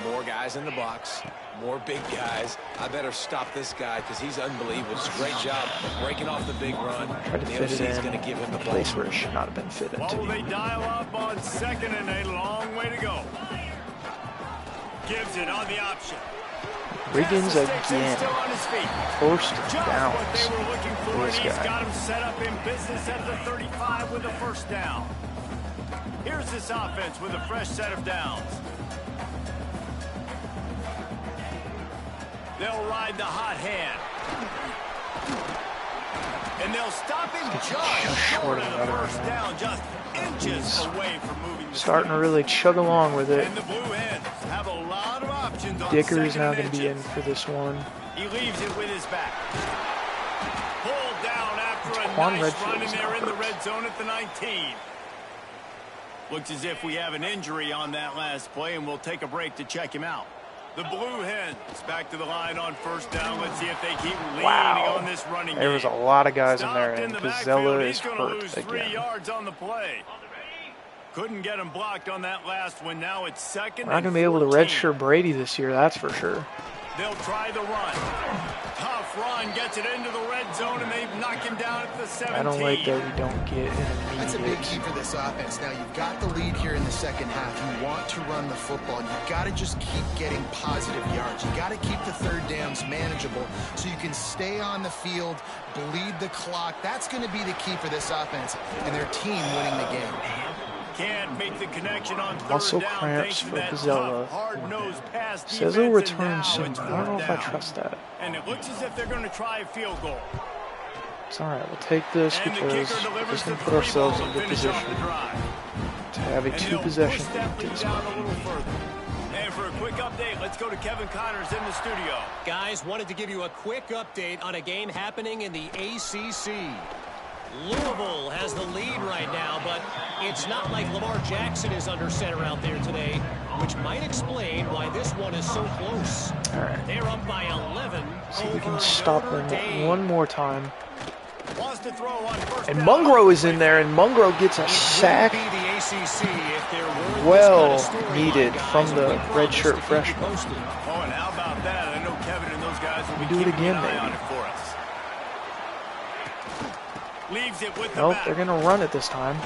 more guys in the box, more big guys. I better stop this guy because he's unbelievable. It's a great job breaking off the big run. Tried to The fit OC it is in going to give him the a ball. place where it should not have been fit What into. will they dial up on 2nd and a long way to go? Gives it on the option. Riggins again. Still on his feet. First Just downs what they were looking for, for and this he's guy. got him set up in business at the 35 with a first down. Here's this offense with a fresh set of downs. They'll ride the hot hand. And they'll stop him just short of the first down, just inches away from moving the Starting to really chug along with it. And the Blue Hens have a lot of options on Dicker is second now and going to be in inches. for this one. He leaves it with his back. Pulled down after a Quan nice Redfield run, and is they're in the hurt. red zone at the 19. Looks as if we have an injury on that last play, and we'll take a break to check him out. The Blue Hens back to the line on first down. Let's see if they keep leaning Wow. on this running There was a game. lot of guys in there, Stopped and the Gazella backfield. is He's gonna hurt lose 3 again. yards on the play. Couldn't get him blocked on that last one. Now it's second We're not and going to be able to 14. redshirt Brady this year, that's for sure. They'll try the run. Tough run, gets it into the red zone, and they knock him down at the 17. I don't like that we don't get That's a big intermediate. key for this offense. Now, you've got the lead here in the second half. You want to run the football. You've got to just keep getting positive yards. You got to keep the third downs manageable so you can stay on the field, bleed the clock. That's going to be the key for this offense and their team winning the game. Can't make the connection on third Muscle down cramps thanks to for that Gazella. tough, hard-nosed pass Says defense, he'll and return now soon. it's I don't know fourth if I down. trust that. And it looks as if they're going to try a field goal. It's alright, we'll take this And the because kicker we're delivers just going the to put ourselves three in ball good to finish off position the drive. to have a And they'll two-possession push that lead to lead this down one. a little further. And for a quick update, let's go to Kevin Connors in the studio. Guys, wanted to give you a quick update on a game happening in the ACC. Louisville has the lead right now, but it's not like Lamar Jackson is under center out there today, which might explain why this one is so close. Alright, They're up by 11. see if we over can stop Notre them Dame. one more time. Wants to throw on first And down. Mungro is in there, and Mungro gets a It sack. wouldn't be the ACC if there weren't this Well kind of storyline, needed guys, from and the we red promise shirt to keep you freshman. posted. Oh, and how about that? I know Kevin and those guys will be Do it keeping again, an eye maybe. on it for us. Leaves it with the Nope, back. they're going to run it this time.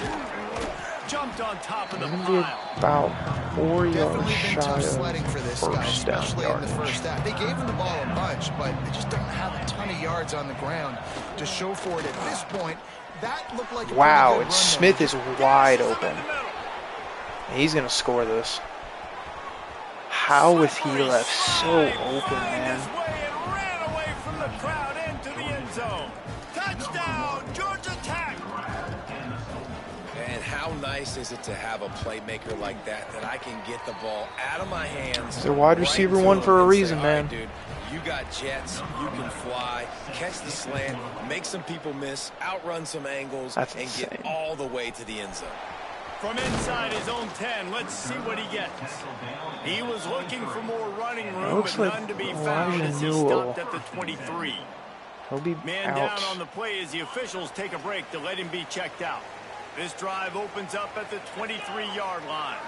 Jumped on top of the They're going to be pile. about 4 yards Definitely been shy tough of sledding for this guy, first down especially in the yardage. first half. They gave him the ball a bunch, but they just don't have a ton of yards on the ground to show for it at this point. That looked like a Wow, pretty and good run Smith there. is wide open. He's going to score this. How is he left so open, man? His way and ran away from the crowd into the end zone. Touchdown, Georgia Tech. And how nice is it to have a playmaker like that I can get the ball out of my hands. He's a wide right receiver to one him for a and say, reason, "All right, man." dude, you got jets, you can fly, catch the slant, make some people miss, outrun some angles, That's and insane. get all the way to the end zone. From inside his own 10, let's see what he gets. He was looking for more running room, Looks but like none to be Elijah found as he Newell. stopped at the 23. He'll be Man out. down on the play as the officials take a break to let him be checked out. This drive opens up at the 23-yard line.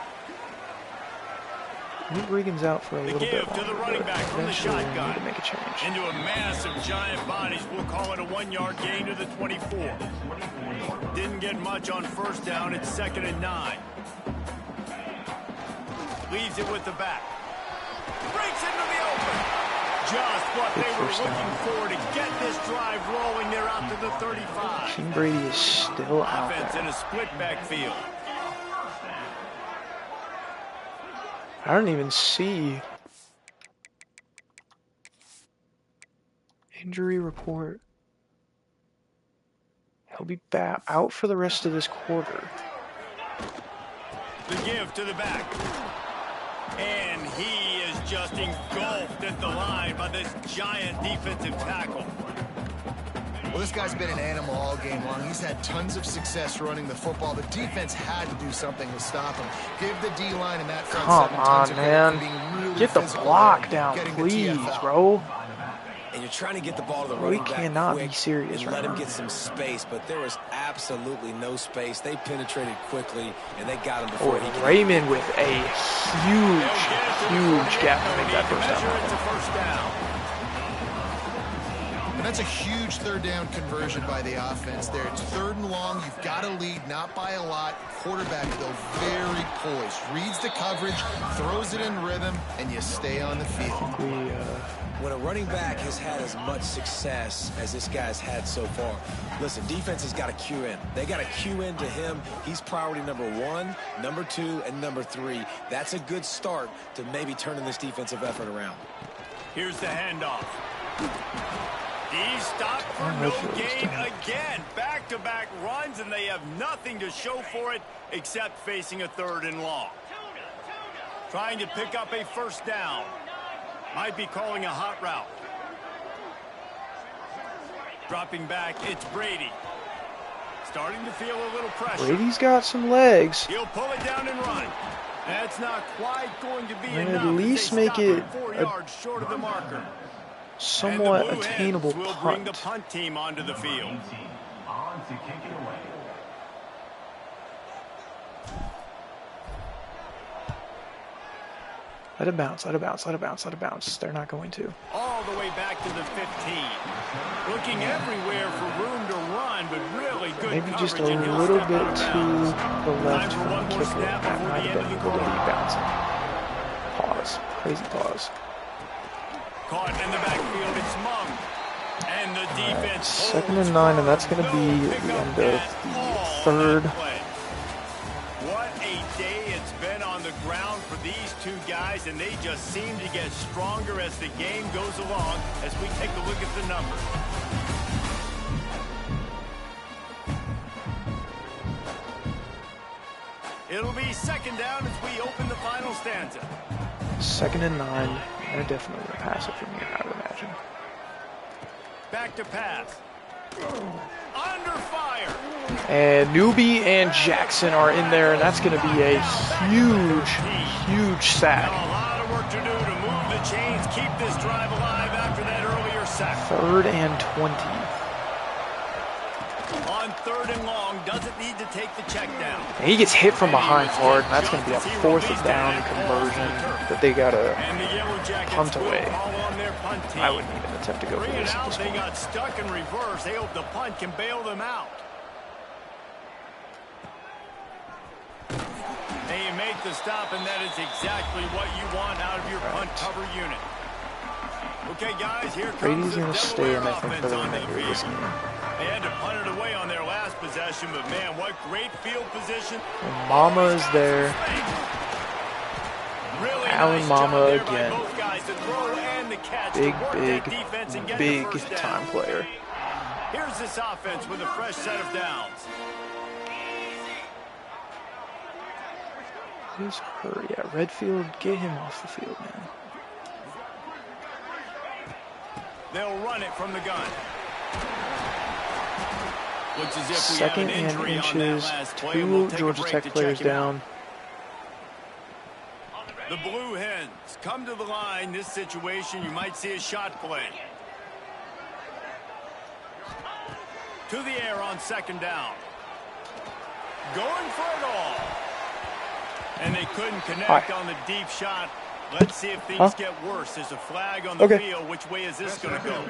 Move Regan's out for a little bit give to longer, the running but back from the eventually we'll shotgun. need to make a change. Into a massive giant bodies. We'll call it a 1-yard gain to the 24. Didn't get much on first down. It's 2nd and 9. Leaves it with the back. Breaks into the open. Just what Good they were first looking down. for to get this drive rolling. They're out to the 35. King Brady is still out Offense in there. a split backfield. I don't even see injury report. He'll be back out for the rest of this quarter. The give to the back. And he is just engulfed at the line by this giant defensive tackle. Well, this guy's been an animal all game long. He's had tons of success running the football. The defense had to do something to stop him. Give the D-line and that front Come seven tons on, of credit for man. being really Get the physical block and down, getting the please, TFL. bro. And you're trying to get the ball to the We running back cannot be quick serious and right let him now. get some space, but there was absolutely no space. They penetrated quickly, and they got him before he could. Raymond with a huge gap to make that first Measure down. it's a first down. And that's a huge third down conversion by the offense there. It's 3rd and long. You've got to lead, not by a lot. Quarterback, though, very poised. Reads the coverage, throws it in rhythm, and you stay on the field. When a running back has had as much success as this guy's had so far, listen, defense has got to cue in. They got to cue in to him. He's priority number 1, number 2, and number 3. That's a good start to maybe turning this defensive effort around. Here's the handoff. He's stopped for no gain again. Back-to-back runs, and they have nothing to show for it except facing a 3rd and long. Trying to pick up a 1st down. Might be calling a hot route. Dropping back, it's Brady. Starting to feel a little pressure. Brady's got some legs. He'll pull it down and run. That's not quite going to be And enough. at least make it 4 yards short of the marker. Somewhat and the attainable will punt. bring the punt team onto the field. On to kick it away. Let it bounce, let it bounce, let it bounce, let it bounce. They're not going to. All the way back to the 15. Looking everywhere for room to run, but really good Maybe just a coverage, and he'll little step bit out of to bounds. the left Time for from one the more kicker. snap That before might the have end been of the able to be quarter. bouncing. Pause. Crazy pause. Caught in the backfield, it's Mung. And the defense 2nd and 9, and that's going to be the end of the 3rd. What a day it's been on the ground for these 2 guys, and they just seem to get stronger as the game goes along as we take a look at the numbers. It'll be 2nd down as we open the final stanza. 2nd and 9. They're definitely going to pass it from here, I would imagine. Back to pass. Under fire. And Newby and Jackson are in there, and that's going to be a huge, huge sack. Now a lot of work to do to move the chains, keep this drive alive after that earlier sack. 3rd and 20. On 3rd and long, doesn't need to take the check down. And he gets hit from behind hard, and that's going to be a 4th down conversion that they got to And the Yellow Jackets punt will away. call on their punt team. I wouldn't even attempt to go for Bring it this at out, this they point. got stuck in reverse. They hope the punt can bail them out. They make the stop, and that is exactly what you want out of your punt cover unit. Okay, guys, here comes Brady's the going to stay in, Delaware I think, for offense the onto the remainder of this field. game. They had to punt it away on their last possession, but man, what great field position. And Mama is there. Really Alan nice Mama job there by again. both guys to throw and the catch, to Big, work big, that defense and get the big first down. time player. Here's this offense with a fresh set of downs. Just hurry. Yeah, Redfield, get him off the field, man. They'll run it from the gun. Looks as if we 2nd have an and injury on that inches. last play. 2 We'll take a Georgia break Tech to players check him out. down. The Blue Hens come to the line. This situation, you might see a shot play. To the air on 2nd down. Going for it all. And they couldn't connect on the deep shot. Let's see if things get worse. There's a flag on the field. Which way is this going to go?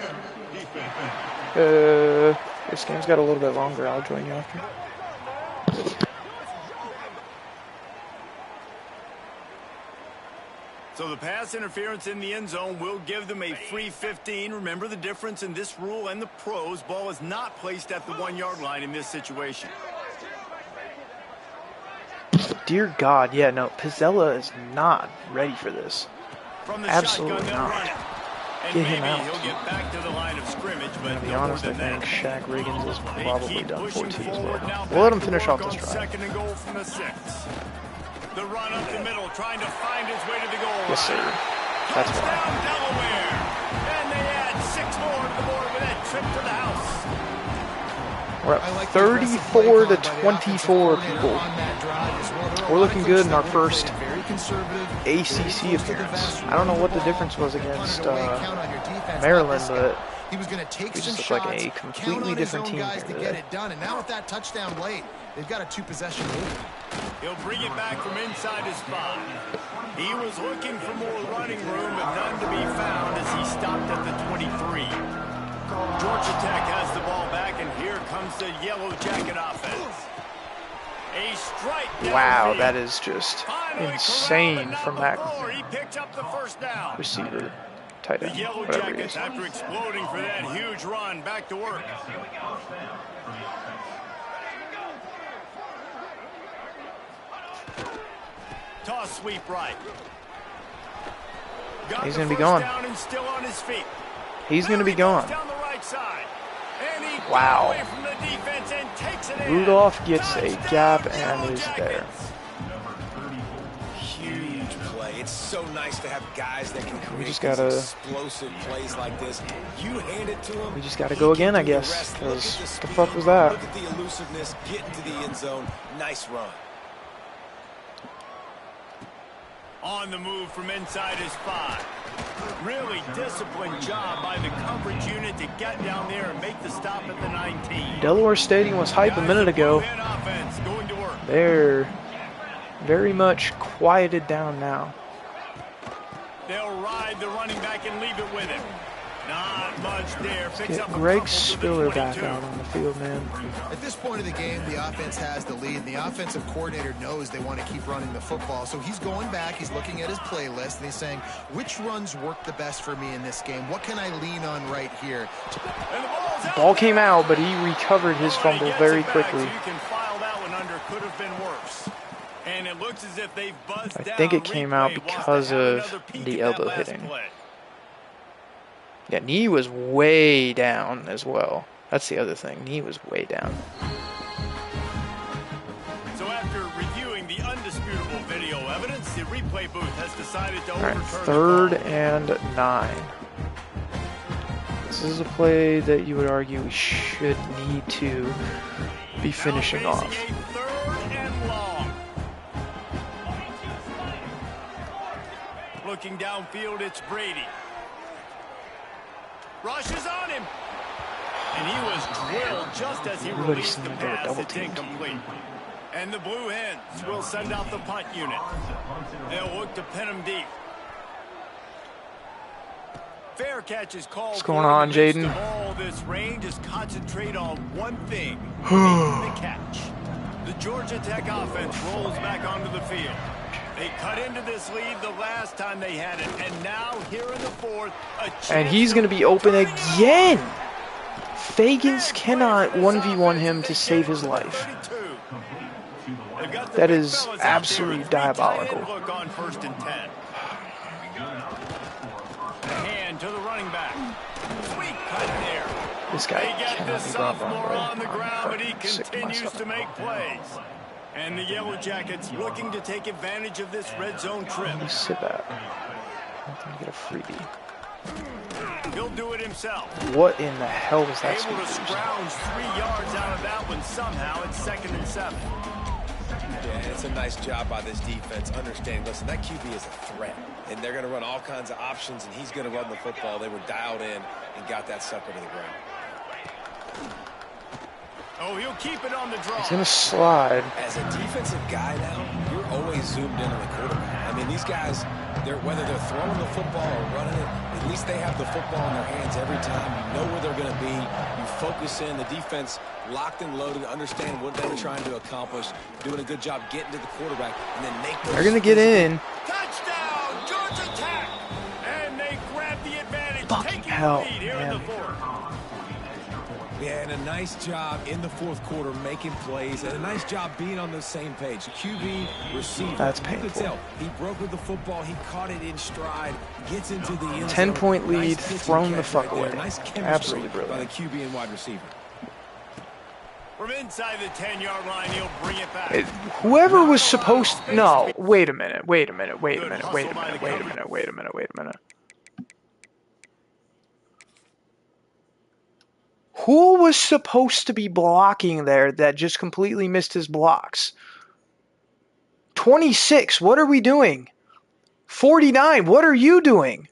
This game's got a little bit longer. I'll join you after. So the pass interference in the end zone will give them a free 15. Remember the difference in this rule and the pros. Ball is not placed at the 1-yard line in this situation. Dear God, yeah, no, Pizzella is not ready for this. From the Absolutely shotgun, not. run it. And Get him maybe out. he'll get back to the line of scrimmage, but To be no honest, I more than think that. Shaq Riggins is They probably keep done for pushing too as forward now. well. We'll let him Back finish to off work this on drive. 2nd and goal from the 6. The run up the middle, trying to find his way to the goal Yes, sir. line. That's Touchdown, fine. Delaware. And they add 6 more to the board with that trip to the house. We're up 34 to 24 people. We're looking good in our first ACC appearance. I don't know what the difference was against Maryland, but he was going to take we some just look shots, like a count completely on his different own team guys here to get today. it done. And now with that touchdown late, they've got a 2-possession lead. He'll bring it back from inside his spot. He was looking for more running room, but none to be found as he stopped at the 23. Georgia Tech has the ball back, and here comes the Yellow Jacket offense. A strike down Wow, field. that is just Finally insane corralled from and that not before he picked up the first down. receiver, tight The end, Yellow whatever he Jackets, is. after exploding for that huge run, back to work. Toss sweep right. Got He's the gonna be first gone. down and still on his feet. He's going to Now be he goes gone. down the right side. And he Wow. got away from the defense and takes it in. Rudolph gets a Touchdown, gap Yellow and is there. Jackets. Huge play. It's so nice to have guys that can create just these gotta- explosive plays like this. You hand it to him. We just gotta he go can again, do I the guess, rest. Look at 'cause the the speed. fuck was that? Look at the elusiveness. Get into the end zone. Nice run. On the move from inside his 5. Really disciplined job by the coverage unit to get down there and make the stop at the 19. Delaware Stadium was hype a minute ago. Guys, the blue-hen offense going to work. They're very much quieted down now. They'll ride the running back and leave it with him. Not much there. Picks Get up a Greg couple to the Spiller back 22. out on the field, man. At this point of the game, the offense has the lead, and the offensive coordinator knows they want to keep running the football. So he's going back, he's looking at his playlist, and he's saying, which runs work the best for me in this game? What can I lean on right here? And the ball's out Ball there. came out, but he recovered his Oh, and he fumble gets very it back, quickly. so you can file that one under. Could have been worse. And it looks as if they've buzzed I down. think it came out Replay wants to because have of another peek the at that elbow last hitting. play. Yeah, knee was way down as well. That's the other thing. Knee was way down. So after reviewing the undisputable video evidence, the replay booth has decided to All right, overturn third the call. and 9. This is a play that you would argue we should need to be finishing Now off. facing a third and long. Looking downfield, it's Brady. Rushes on him. And he was drilled just as he Everybody released the seemed like they were pass. double It's teamed. incomplete. And the Blue Hens will send out the punt unit. They'll look to pin him deep. Fair catch is called. What's going for on, in the midst Jaden? of all this rain, just concentrate on one thing, making the catch. The Georgia Tech offense rolls back onto the field. They cut into this lead the last time they had it, and now here in the fourth, a chance And he's going to be open turn it on. again. Fagans cannot 1v1 him to save his life. That is absolutely diabolical. Look on 1st and 10. Hand to the running back. Sweet cut there. This guy They get cannot this be brought sophomore wrong, on the bro. ground, but he I'm sick to my continues to stomach. make plays. And the Yellow Jackets looking to take advantage of this red zone trip. Let me sit back. Let me get a freebie. He'll do it himself. What in the hell was that Able to speed boost? scrounge 3 yards out of that one somehow. It's 2nd and 7. Yeah, it's a nice job by this defense. Understanding, listen, that QB is a threat. And they're going to run all kinds of options, and he's going to run the football. They were dialed in and got that sucker to the ground. Oh, he'll keep it on the draw. He's going to slide. As a defensive guy now, you're always zoomed in on the quarterback. I mean, these guys, whether they're throwing the football or running it, at least they have the football in their hands every time. You know where they're going to be. You focus in. The defense locked and loaded, understand what they're trying to accomplish, doing a good job getting to the quarterback, and then make those. They're going to get in. Touchdown, Georgia Tech! And they grab the advantage, Fucking taking hell, the lead here in the man. 4th. Yeah, and a nice job in the 4th quarter making plays, and a nice job being on the same page. QB, receiver. That's You painful. could tell he broke with the football. He caught it in stride, gets into the end 10-point zone. lead, Nice pitch and thrown the catch fuck right there. away. Nice chemistry Absolutely by the brilliant. QB and wide receiver. From inside the 10-yard line, he'll bring it back. Whoever was supposed no, wait a minute, wait a minute, wait a minute, wait a minute, wait a minute, wait a minute, wait a minute. Who was supposed to be blocking there that just completely missed his blocks? 26, what are we doing? 49, what are you doing?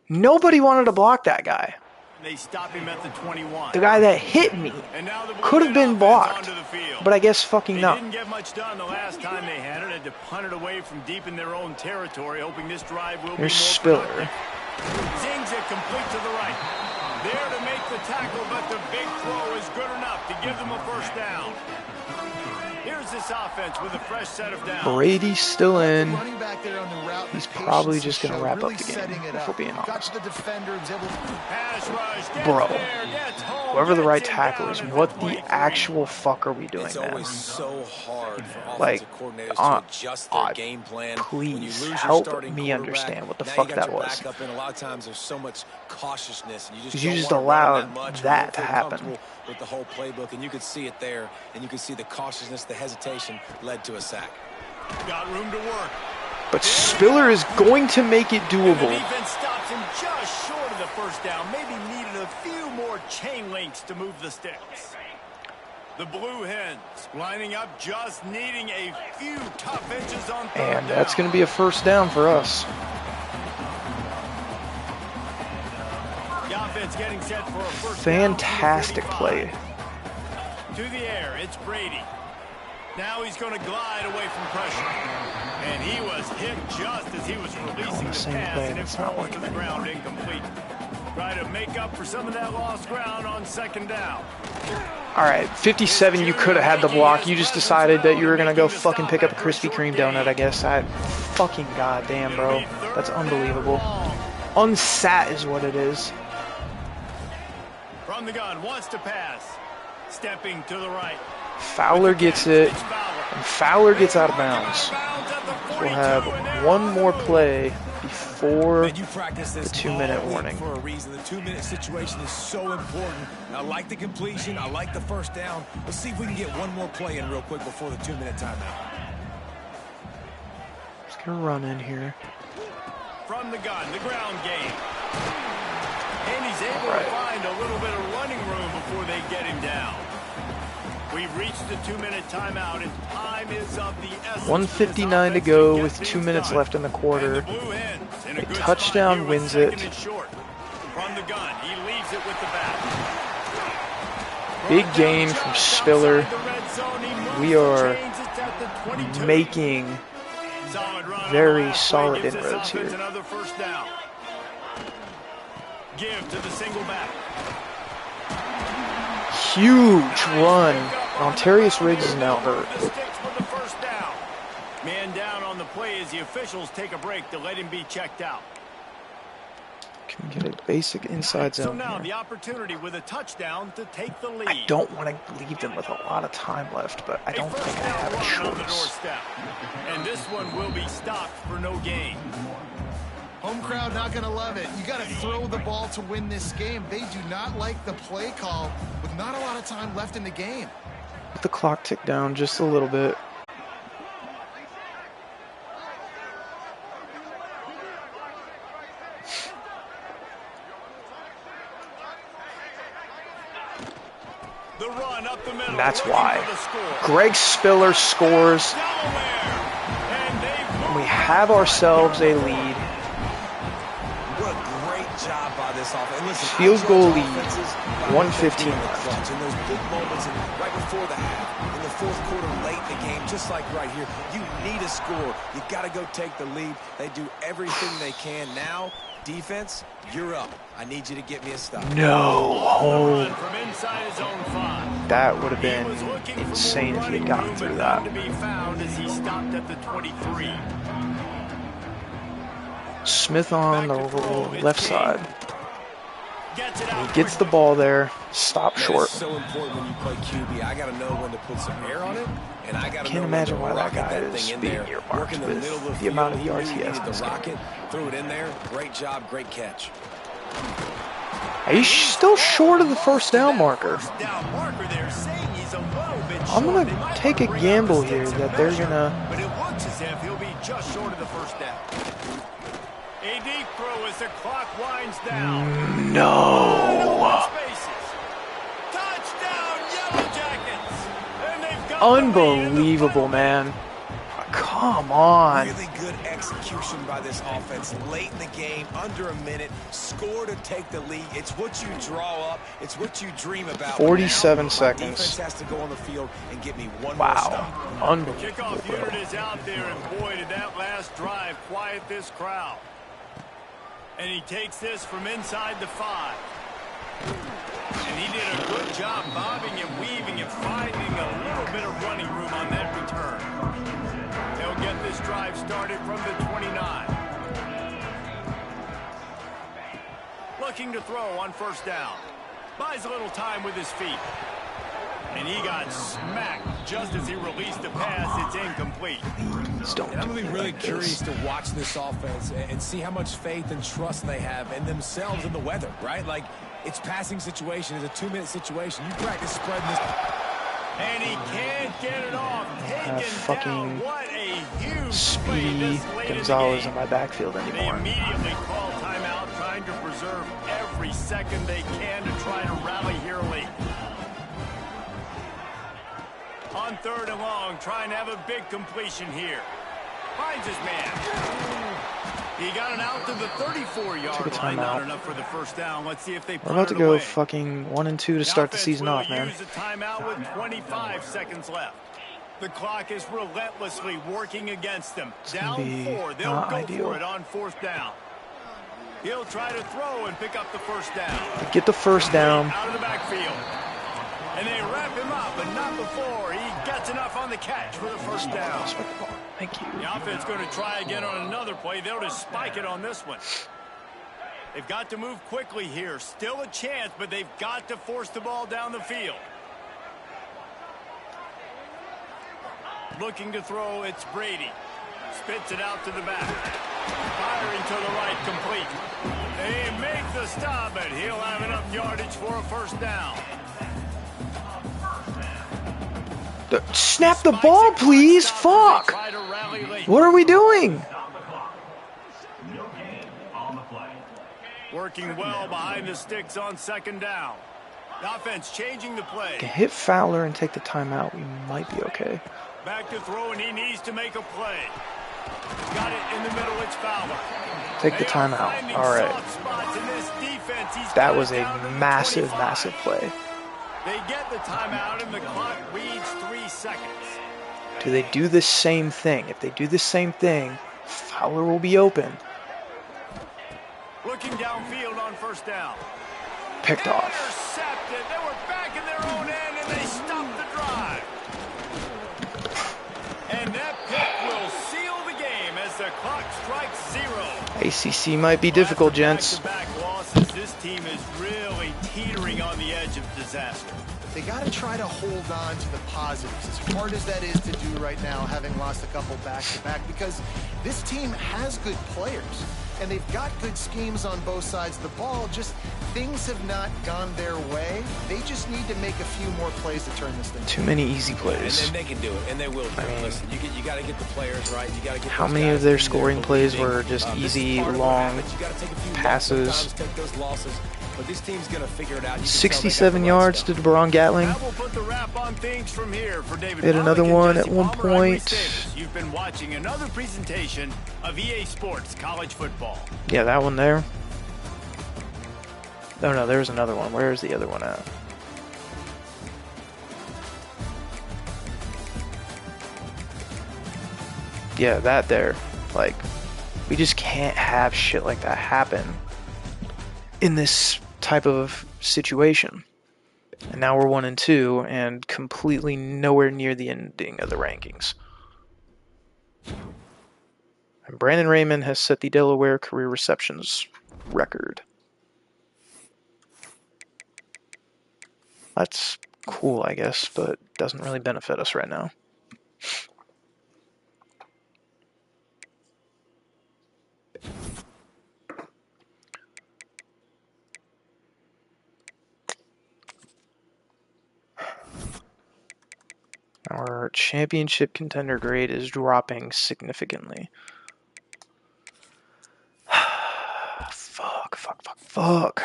Nobody wanted to block that guy. They stop him at the 21. The guy that hit me And now the Blue could have Hen been offense blocked, onto the field. but I guess fucking They no. didn't get much done the last time they had it to punt it away from deep in their own territory, hoping this drive will be more Here's Spiller. productive. Zings it complete to the right. There to make the tackle, but the big throw is good enough to give them a first down. Here's this offense with a fresh set of downs. Brady's still in. Running back there on the route, He's probably just going to wrap up the game, if we're being honest. The defender is able to Pass rush, gets Bro, there, gets home, whoever the gets right him tackle down is, and what complete. the actual fuck are we doing, It's man? always so hard for Like, offensive coordinators to adjust their game plan. When you please lose your help starting me quarterback, understand what the now fuck you got that your was. backup in. A lot of times there's so much cautiousness, and you Because just you don't just want to run allowed that much, and that you to don't feel happen. comfortable with the whole playbook, and you could see it there, and you could see the cautiousness, the hesitation led to a sack. Got room to work. But Spiller is going to make it And the doable. defense stops him just short of the first down. Maybe needed a few more chain links to move the sticks. The Blue Hens lining up, just needing a few tough inches on third And down. that's going to be a first down for us. The offense getting set for a first Fantastic down from the 45. play. To the air, it's Brady. Now he's going to glide away from pressure. And he was hit just as he was releasing the Same pass, play, and it it's not falls to working the ground incomplete. Try to make up for some of that lost ground on second down. All right, 57, you could have had the block. You just decided that you were going to go fucking pick up a Krispy Kreme donut, I guess. Fucking goddamn, bro. That's unbelievable. Unsat is what it is. From the gun, wants to pass. Stepping to the right. Fowler gets it, and Fowler gets out of bounds. We'll have one more play before And you practice this the 2-minute all week warning. for a reason. The 2-minute situation is so important. I like the completion. I like the first down. Let's see if we can get one more play in real quick before the 2-minute timeout. Just gonna run in here. From the gun, the ground game. And he's able to find a little bit of running room before they get him down. We've reached the 2-minute timeout, and time is of the essence. 1:59 to go with 2 minutes left in the quarter. A touchdown wins it. From the gun, he leaves it with the back. Big gain from Spiller. We are making very solid inroads here. Another first down. Give to the single back. Huge run. Ontarius Riggs is now hurt. Man down on the play as the officials take a break to let him be checked out. Can we get a basic inside So zone now here? the opportunity with a touchdown to take the lead. I don't want to leave them with a lot of time left, but I don't think I have a On the choice. doorstep. And this one will be stopped for no gain. Home crowd not going to love it. You got to throw the ball to win this game. They do not like the play call with not a lot of time left in the game. Let the clock tick down just a little bit. The run up the middle. And that's looking why. for the score. Greg Spiller scores. Delaware. And they've We have ourselves a lead. What a great job by this offense. And listen, Field I goal judge lead, offenses by 1:15 in the left. clutch. In those big moments, and right before the half, in the fourth quarter, late in the game, just like right here, you need a score. You got to go take the lead. They do everything they can. Now, defense, you're up. I need you to get me a stop. No. Oh, from inside his own 5. that would have He been was looking for more insane if he running had gotten room, through but that. none to be found as he stopped at the 23. Smith on the left side. Gets it He out gets the quickly. ball there. Stop Man, short. it's so important when you play QB. I got to know when to put some air on it, and I got to Can't know imagine when why to that rocket guy that is thing in being there. earmarked Work in the with middle of the the field. amount of He knew yards he he has needed in this to game. rocket, threw it in there. Great job, great catch. He's still short of the first down marker. First down marker there, saying he's a little bit I'm short. gonna They might take wanna a bring out the gamble here sticks and that they're measure, gonna- But it looks as if he'll be just short of the first down. A deep throw as the clock winds down. No. Touchdown, Yellow Jackets! And they've got the lead in the Unbelievable, man. Come on. Really good execution by this offense. Late in the game, under a minute, score to take the lead. It's what you draw up. It's what you dream about. 47 Now, my seconds. defense has to go on the field and get me one more Wow. stop. Unbelievable, Kickoff unit bro. is out there, and boy, did that last drive quiet this crowd. And he takes this from inside the 5. And he did a good job bobbing and weaving and finding a little bit of running room on that return. They'll get this drive started from the 29. Looking to throw on first down. Buys a little time with his feet. And he got smacked just as he released the pass. It's incomplete. And I'm going to be really curious to watch this offense and see how much faith and trust they have in themselves and the weather, right? Like, it's passing situation. It's a 2-minute situation. You practice spreading this. And he can't get it off. Taken down. What a huge Speedy Gonzalez in my backfield They anymore. immediately call timeout, trying to preserve every second they can to try to rally here late. On 3rd and long, trying to have a big completion here. Finds his man. He got it out to the 34-yard line. Not enough for the first down. Let's see if they We're about to go fucking 1-2 to start the season off, man. Use a timeout with 25 seconds left. The clock is relentlessly working against them. Down 4. They'll go for it on 4th down. He'll try to throw and pick up the first down. Get the first down. Out of the backfield. And they wrap him up, but not before he gets enough on the catch for the first down. Thank you. The offense going to try again on another play. They'll just spike it on this one. They've got to move quickly here. Still a chance, but they've got to force the ball down the field. Looking to throw, it's Brady. Spits it out to the back. Firing to the right, complete. They make the stop, but he'll have enough yardage for a first down. Snap the ball, please. Fuck. What are we doing? Working well behind the sticks on 2nd down. The offense changing the play. Can hit Fowler and take the timeout. We might be okay. Back to throw, and he needs to make a play. Got it in the middle. It's Fowler. Take the timeout. All right. That was a massive, massive play. They get the timeout, and the clock reads 3 seconds. Do they do the same thing? If they do the same thing, Fowler will be open. Looking downfield on first down. Picked off. Intercepted. They were back in their own end, and they stopped the drive. And that pick will seal the game as the clock strikes 0. ACC might be difficult, gents. Back-to-back losses. This team is really teetering on the edge of disaster. They got to try to hold on to the positives, as hard as that is to do right now, having lost a couple back-to-back, because this team has good players, and they've got good schemes on both sides of the ball. Just things have not gone their way. They just need to make a few more plays to turn this thing. Too many easy plays. And they can do it, and they will do it. Listen, you got to get the players right. You got to get. How many of their scoring plays were just easy, long passes? But this team's going to figure it out. 67 yards to DeBron Gatling. Hit another one at one point. You've been watching another presentation of EA Sports College Football. Yeah, that one there. Oh no, there's another one. Where is the other one at? Yeah, that there. Like, we just can't have shit like that happen in this type of situation. And now we're 1-2 and completely nowhere near the ending of the rankings. And Brandon Raymond has set the Delaware career receptions record. That's cool, I guess, but doesn't really benefit us right now. Our championship contender grade is dropping significantly. Fuck.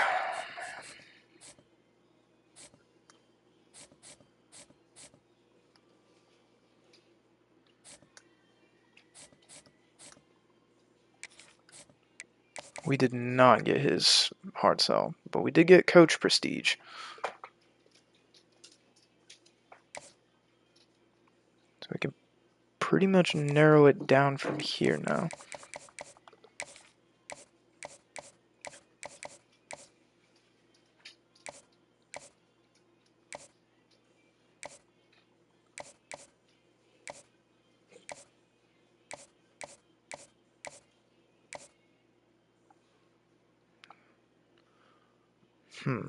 We did not get his hard sell, but we did get coach prestige. So we can pretty much narrow it down from here now. Hmm.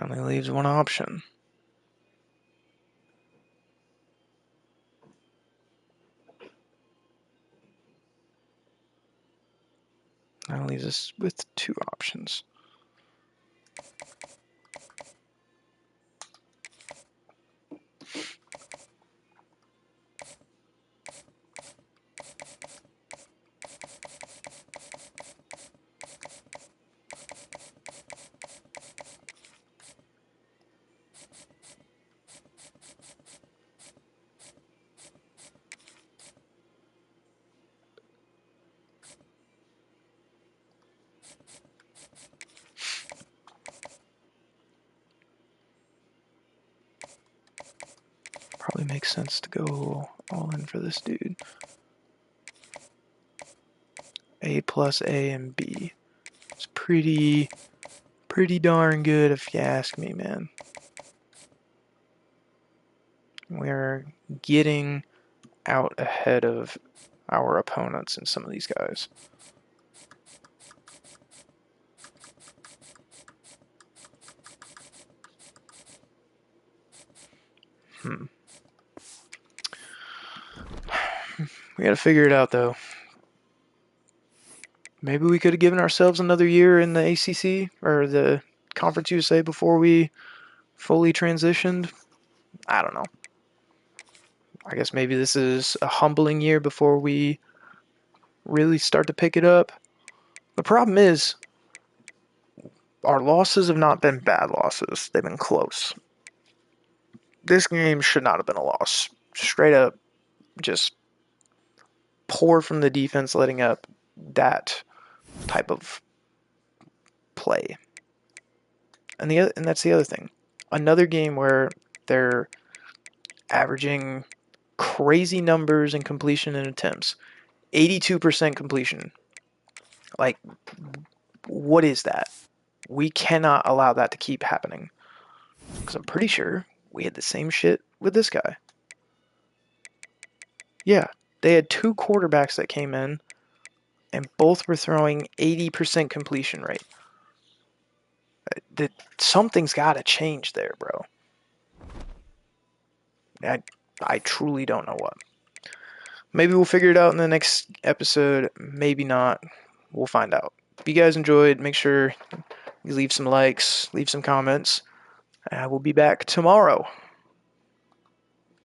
Only leaves one option. That leaves us with two options. Probably makes sense to go all in for this dude. A plus A and B. It's pretty darn good if you ask me, man. We're getting out ahead of our opponents in some of these guys. We gotta figure it out, though. Maybe we could have given ourselves another year in the ACC or the Conference USA before we fully transitioned. I don't know. I guess maybe this is a humbling year before we really start to pick it up. The problem is, our losses have not been bad losses. They've been close. This game should not have been a loss. Straight up, just poor from the defense, letting up that type of play. And that's the other thing. Another game where they're averaging crazy numbers in completion and attempts. 82% completion. Like, what is that? We cannot allow that to keep happening. Because I'm pretty sure we had the same shit with this guy. Yeah, they had two quarterbacks that came in, and both were throwing 80% completion rate. Something's got to change there, bro. I truly don't know what. Maybe we'll figure it out in the next episode. Maybe not. We'll find out. If you guys enjoyed, make sure you leave some likes, leave some comments. We'll be back tomorrow.